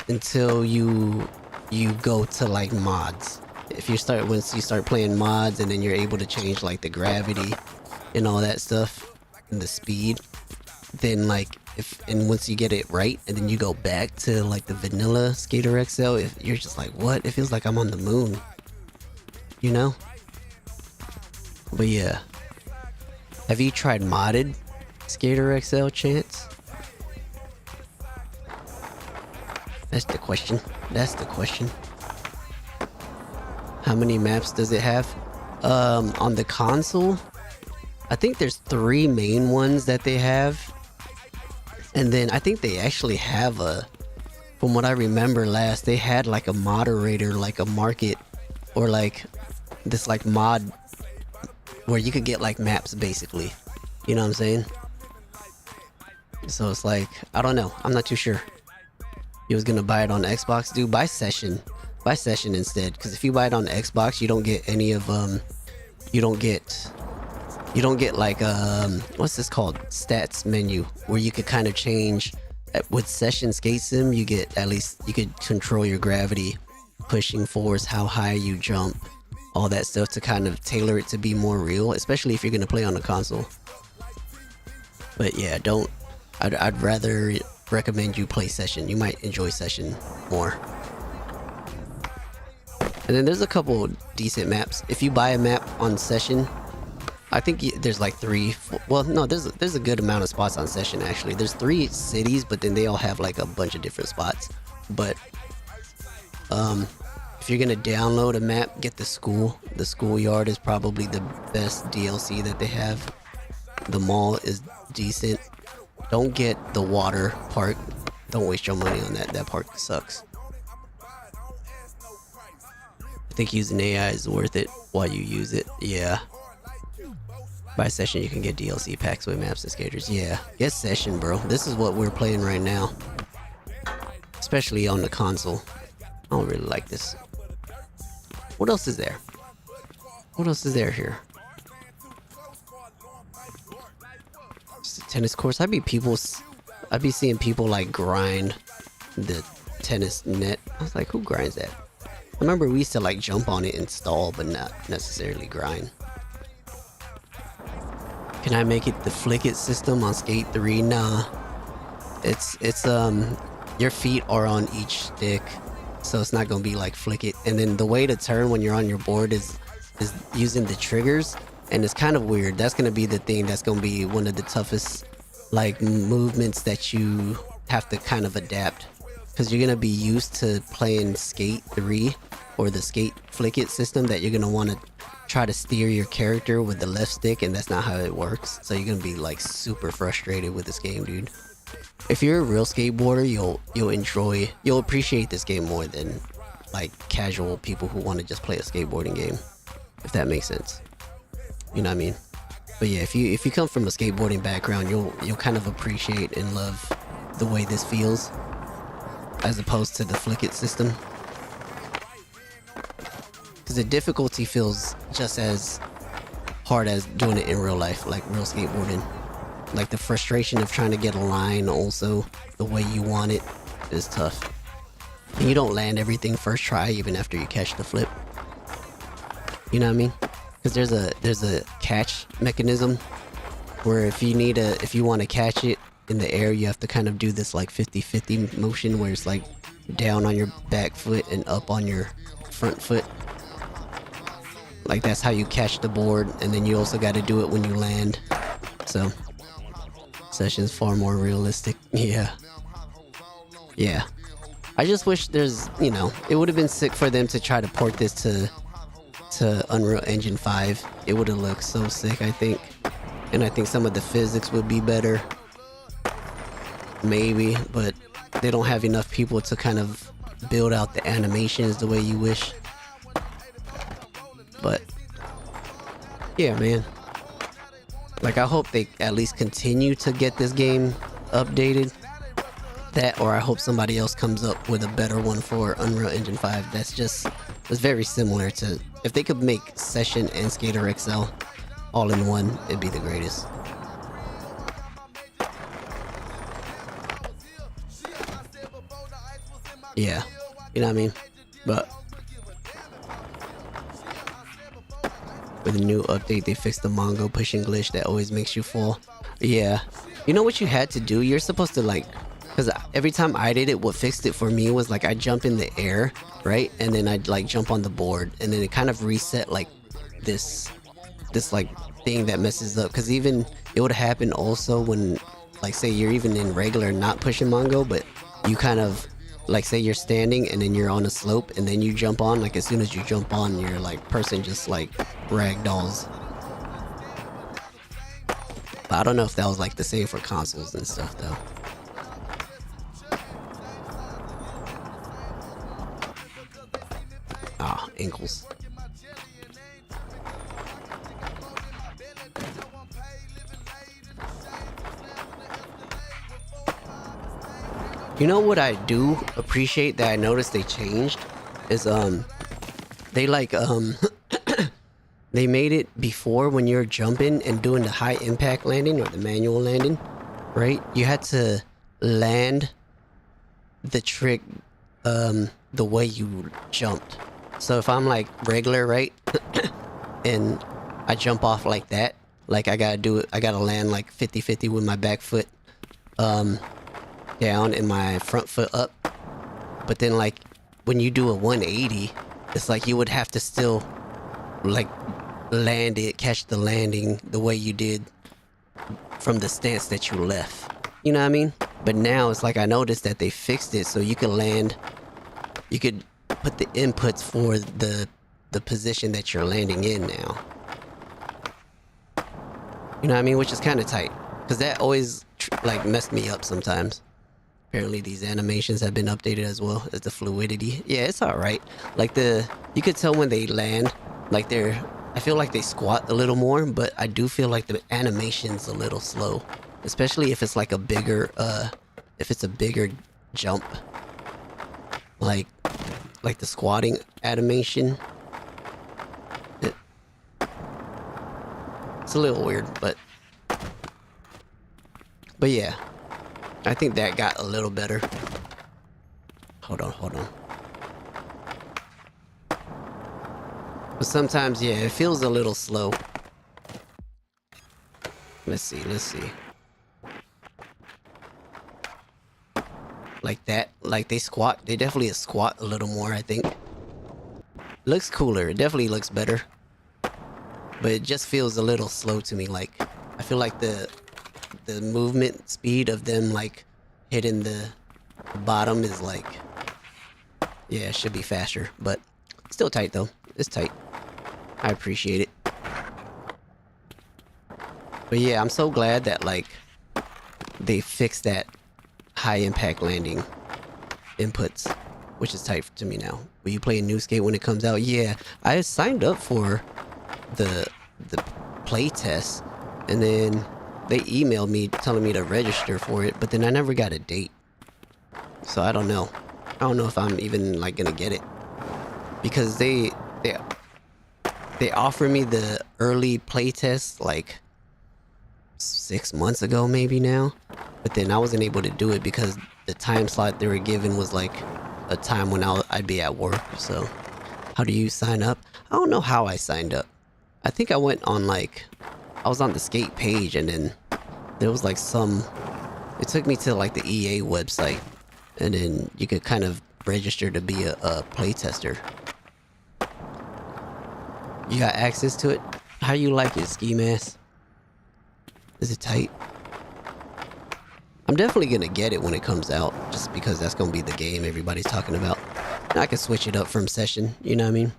until you go to like mods. Once you start playing mods, and then you're able to change like the gravity and all that stuff and the speed, then like once you get it right, and then you go back to like the vanilla Skater XL, you're just like, what? It feels like I'm on the moon, you know? But yeah, have you tried modded Skater XL, Chance? That's the question. That's the question. How many maps does it have? On the console, I think there's 3 main ones that they have. And then I think they actually have from what I remember last, they had like a moderator, like a market, or like this like mod where you could get like maps basically. You know what I'm saying? So it's like, I don't know. I'm not too sure. You was gonna buy it on Xbox, dude. Buy Session instead, because if you buy it on Xbox, you don't get any of you don't get like what's this called, stats menu, where you could kind of change. With Session Skate Sim, you get, at least you could control your gravity, pushing force, how high you jump, all that stuff to kind of tailor it to be more real, especially if you're gonna play on the console. But yeah, I'd rather recommend you play Session. You might enjoy Session more. And then there's a couple decent maps. If you buy a map on Session, I think there's like 3, well no, there's a good amount of spots on Session actually. There's 3 cities, but then they all have like a bunch of different spots. But if you're gonna download a map, get the schoolyard is probably the best DLC that they have. The mall is decent. Don't get the water park. Don't waste your money on that. That park sucks. I think using AI is worth it while you use it. Yeah. By Session, you can get DLC packs with maps and skaters. Yeah. Get Session, bro. This is what we're playing right now. Especially on the console. I don't really like this. What else is there? What else is there here? Just a tennis course. I'd be seeing people like grind the tennis net. I was like, who grinds that? I remember we used to like jump on it and stall, but not necessarily grind. Can I make it the Flick It system on Skate 3? Nah. It's your feet are on each stick, so it's not gonna be like Flick It. And then the way to turn when you're on your board is using the triggers, and it's kind of weird. That's gonna be the thing that's gonna be one of the toughest like movements that you have to kind of adapt, because you're gonna be used to playing Skate 3 or the Skate Flick It system, that you're gonna want to try to steer your character with the left stick, and that's not how it works. So you're gonna be like super frustrated with this game, dude. If you're a real skateboarder, you'll appreciate this game more than like casual people who want to just play a skateboarding game, if that makes sense. You know what I mean? But yeah, if you come from a skateboarding background, you'll kind of appreciate and love the way this feels, as opposed to the Flick It system. because the difficulty feels just as hard as doing it in real life, like real skateboarding. Like the frustration of trying to get a line also the way you want it is tough. And you don't land everything first try even after you catch the flip. You know what I mean? Because there's a catch mechanism where if you want to catch it in the air, you have to kind of do this like 50-50 motion where it's like down on your back foot and up on your front foot. Like that's how you catch the board, and then you also got to do it when you land. So session's far more realistic. Yeah. I just wish there's, it would have been sick for them to try to port this to Unreal Engine 5. It would have looked so sick, I think. And I think some of the physics would be better. Maybe, but they don't have enough people to kind of build out the animations the way you wish. But yeah, man. Like, I hope they at least continue to get this game updated. That, or I hope somebody else comes up with a better one for Unreal Engine 5. That's very similar to, if they could make Session and Skater XL all in one, it'd be the greatest. Yeah, you know what I mean? But with a new update, they fixed the Mongo pushing glitch that always makes you fall. Yeah. You know what you had to do? You're supposed to like, because every time I did it, what fixed it for me was like I jump in the air, right? And then I'd like jump on the board, and then it kind of reset like this like thing that messes up. Because even it would happen also when, like, say you're even in regular not pushing Mongo, but you kind of like, say you're standing and then you're on a slope and then you jump on. Like as soon as you jump on, your like person just like ragdolls. But I don't know if that was like the same for consoles and stuff though. Ankles. You know what I do appreciate that I noticed they changed is they like they made it before when you're jumping and doing the high impact landing or the manual landing, right? You had to land the trick the way you jumped. So if I'm like regular, right, and I jump off like that, like I gotta land like 50-50 with my back foot down and my front foot up. But then like when you do a 180, it's like you would have to still like land it, catch the landing the way you did from the stance that you left. You know what I mean? But now it's like I noticed that they fixed it so you can land, you could put the inputs for the position that you're landing in now. You know what I mean? Which is kind of tight, because that always like messed me up sometimes. Apparently these animations have been updated as well as the fluidity. Yeah, it's all right. Like you could tell when they land, like I feel like they squat a little more, but I do feel like the animation's a little slow, especially if it's like a bigger jump, like the squatting animation. It's a little weird, but yeah, I think that got a little better. Hold on. But sometimes, yeah, it feels a little slow. Let's see. Like that, like they definitely squat a little more, I think. Looks cooler, it definitely looks better. But it just feels a little slow to me. Like, I feel like the movement speed of them like hitting the bottom is like, yeah, it should be faster, but still tight though. It's tight. I appreciate it. But yeah, I'm so glad that like they fixed that high impact landing inputs, which is tight to me now. Will you play a new skate when it comes out? Yeah, I signed up for the play test, and then they emailed me telling me to register for it, but then I never got a date. So I don't know if I'm even like gonna get it, because they They offered me the early playtest like 6 months ago, maybe now. But then I wasn't able to do it because the time slot they were given was like a time when I'd be at work. So how do you sign up? I don't know how I signed up. I think I went on like, I was on the skate page and then there was like it took me to like the EA website and then you could kind of register to be a playtester. You got access to it? How you like it, Ski Mask? Is it tight? I'm definitely gonna get it when it comes out, just because that's gonna be the game everybody's talking about. And I can switch it up from session, you know what I mean?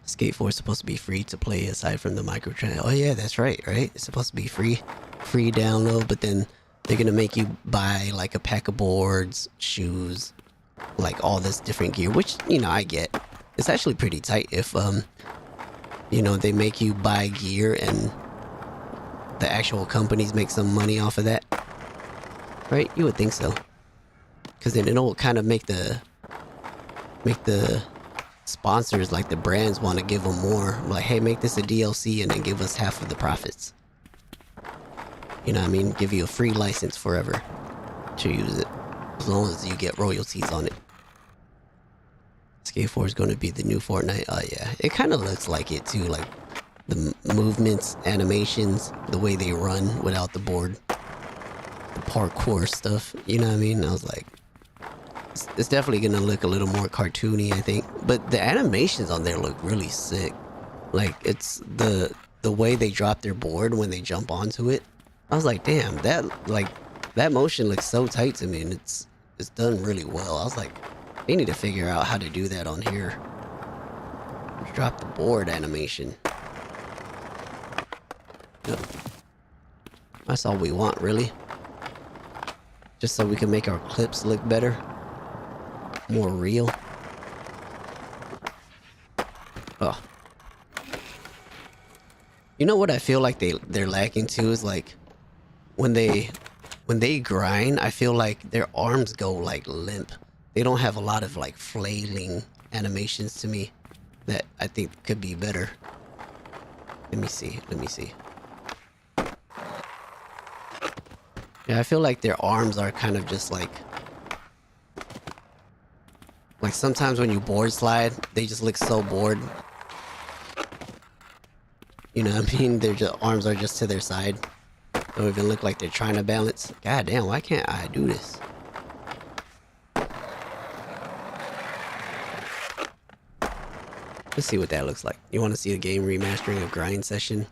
Skate 4 is supposed to be free to play aside from the microtransaction. Oh yeah, that's right? It's supposed to be free download, but then they're gonna make you buy like a pack of boards, shoes, like all this different gear, which, you know, I get. It's actually pretty tight if, you know, they make you buy gear and the actual companies make some money off of that. Right? You would think so. Because then it'll kind of make the sponsors, like the brands, want to give them more. Like, hey, make this a DLC and then give us half of the profits. You know what I mean? Give you a free license forever to use it. As long as you get royalties on it. Skate 4 is going to be the new Fortnite. Oh yeah, it kind of looks like it too, like the movements, animations, the way they run without the board, the parkour stuff, you know what I mean? I was like, it's definitely going to look a little more cartoony, I think, but the animations on there look really sick. Like, it's the way they drop their board when they jump onto it. I was like, damn, that motion looks so tight to me, and it's done really well. I was like, they need to figure out how to do that on here. Drop the board animation. Yep. That's all we want, really. Just so we can make our clips look better. More real. Oh. You know what I feel like they're lacking too is like when they grind, I feel like their arms go like limp. They don't have a lot of like flailing animations to me that I think could be better. Let me see. Yeah, I feel like their arms are kind of just like sometimes when you board slide, they just look so bored. You know what I mean? Their arms are just to their side. Don't even look like they're trying to balance. God damn, why can't I do this? Let's see what that looks like. You want to see the game remastering of Grind Session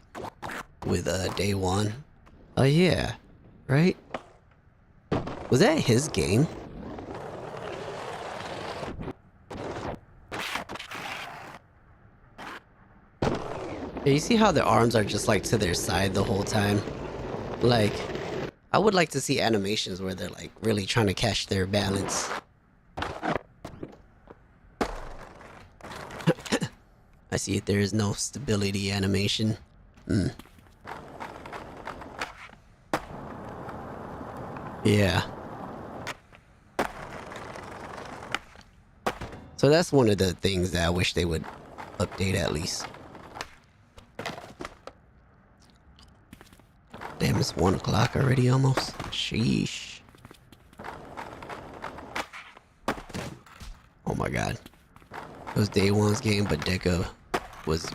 with Day One? Oh yeah, right? Was that his game? Yeah, you see how their arms are just like to their side the whole time? Like, I would like to see animations where they're like really trying to catch their balance. I see it, there is no stability animation. Yeah. So that's one of the things that I wish they would update at least. Damn, it's 1 o'clock already almost. Sheesh. Oh my god. It was Day One's game, but Deca was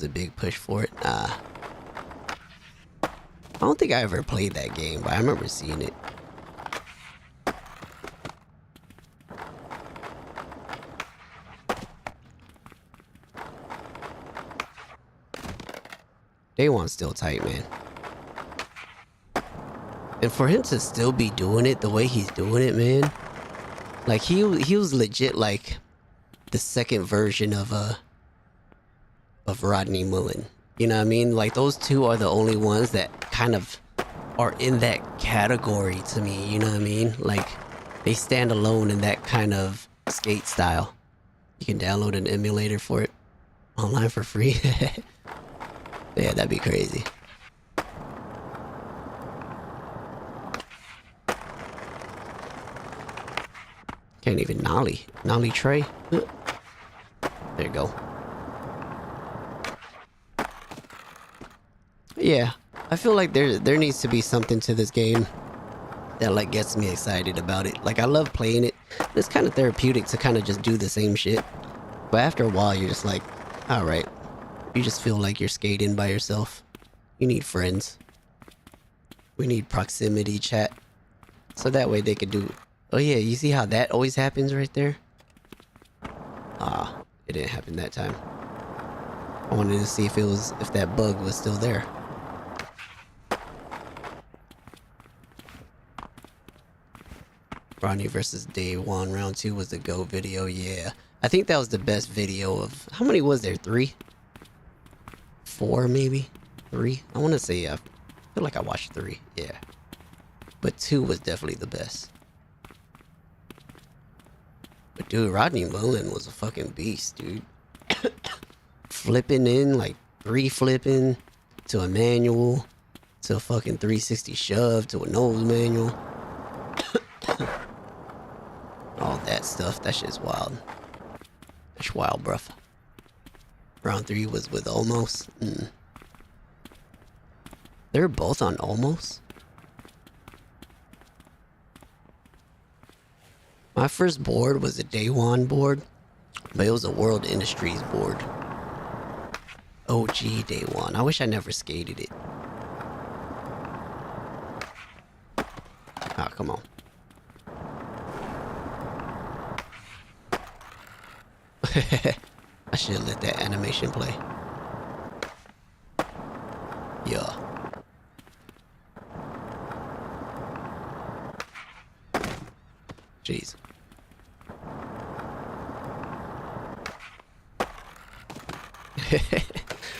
a big push for it. I don't think I ever played that game, but I remember seeing it. Day One's still tight, man. And for him to still be doing it the way he's doing it, man. Like, he was legit like the second version of Rodney Mullen. You know what I mean? Like, those two are the only ones that kind of are in that category to me, you know what I mean? Like, they stand alone in that kind of skate style. You can download an emulator for it online for free. Yeah, that'd be crazy. Can't even nollie. Nollie tray. There you go. Yeah, I feel like there needs to be something to this game that like gets me excited about it. Like I love playing it. It's kind of therapeutic to kind of just do the same shit. But after a while, you're just like, all right. You just feel like you're skating by yourself. You need friends. We need proximity chat. So that way they could do... Oh yeah, you see how that always happens right there? Ah, it didn't happen that time. I wanted to see if that bug was still there. Ronnie versus Day One round 2 was the GO video, yeah. I think that was the best video of... How many was there? 3? 4 maybe? 3? I want to say, I feel like I watched 3, yeah. But 2 was definitely the best. But dude, Rodney Mullen was a fucking beast, dude. Flipping in, like 3 flipping to a manual, to a fucking 360 shove, to a nose manual. All that stuff, that shit's wild. That's wild, bruv. Round 3 was with Almost. They're both on Almost? My first board was a Day One board, but it was a World Industries board. OG Day One. I wish I never skated it. Ah, come on. I should have let that animation play. Yeah. Jeez.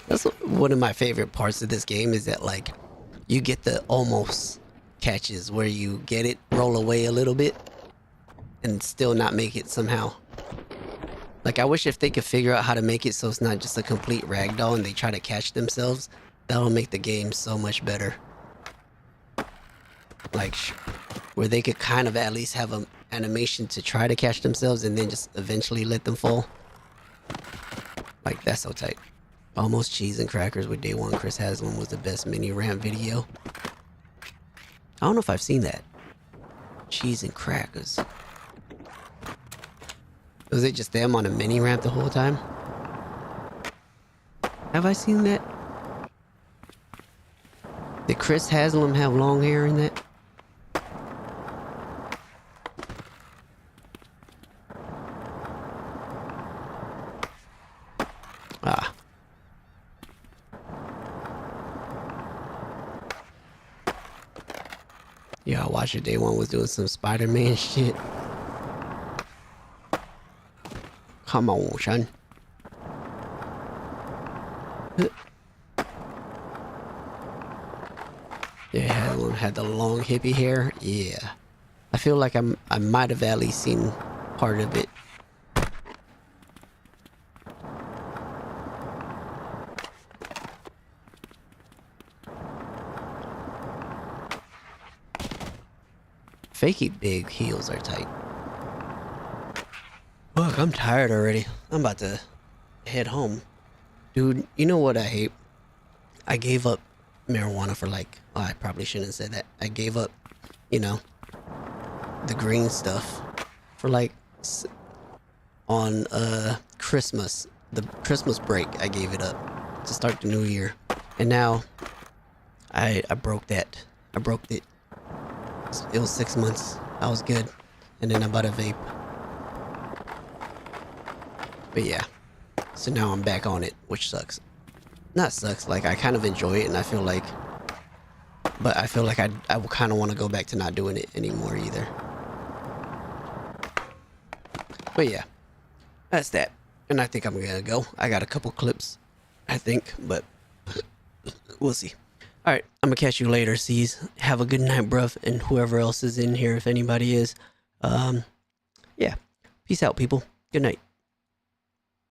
That's one of my favorite parts of this game is that like you get the almost catches where you get it, roll away a little bit, and still not make it somehow. Like I wish if they could figure out how to make it so it's not just a complete ragdoll and they try to catch themselves, that'll make the game so much better. Like where they could kind of at least have an animation to try to catch themselves and then just eventually let them fall. Like that's so tight. Almost Cheese and Crackers with Day One Chris Haslam was the best mini ramp video. I don't know if I've seen that. Cheese and Crackers. Was it just them on a mini ramp the whole time? Have I seen that? Did Chris Haslam have long hair in that? Ah. Yeah, I watched it. Day One was doing some Spider-Man shit. Come on, son. Yeah, one had the long hippie hair. Yeah. I feel like I might have at least seen part of it. Fakey big heels are tight. Look, I'm tired already. I'm about to head home. Dude, you know what I hate? I gave up marijuana for like... Oh, I probably shouldn't have said that. I gave up, you know, the green stuff for like... On Christmas. The Christmas break, I gave it up to start the new year. And now, I broke that. I broke it. It was 6 months. I was good. And then I bought a vape. But yeah, so now I'm back on it, which sucks. Not sucks, like I kind of enjoy it and I feel like, but I feel like I kind of want to go back to not doing it anymore either. But yeah, that's that. And I think I'm gonna go. I got a couple clips, I think, but we'll see. Alright, I'm gonna catch you later, C's. Have a good night, bruv, and whoever else is in here, if anybody is. Yeah, peace out, people. Good night.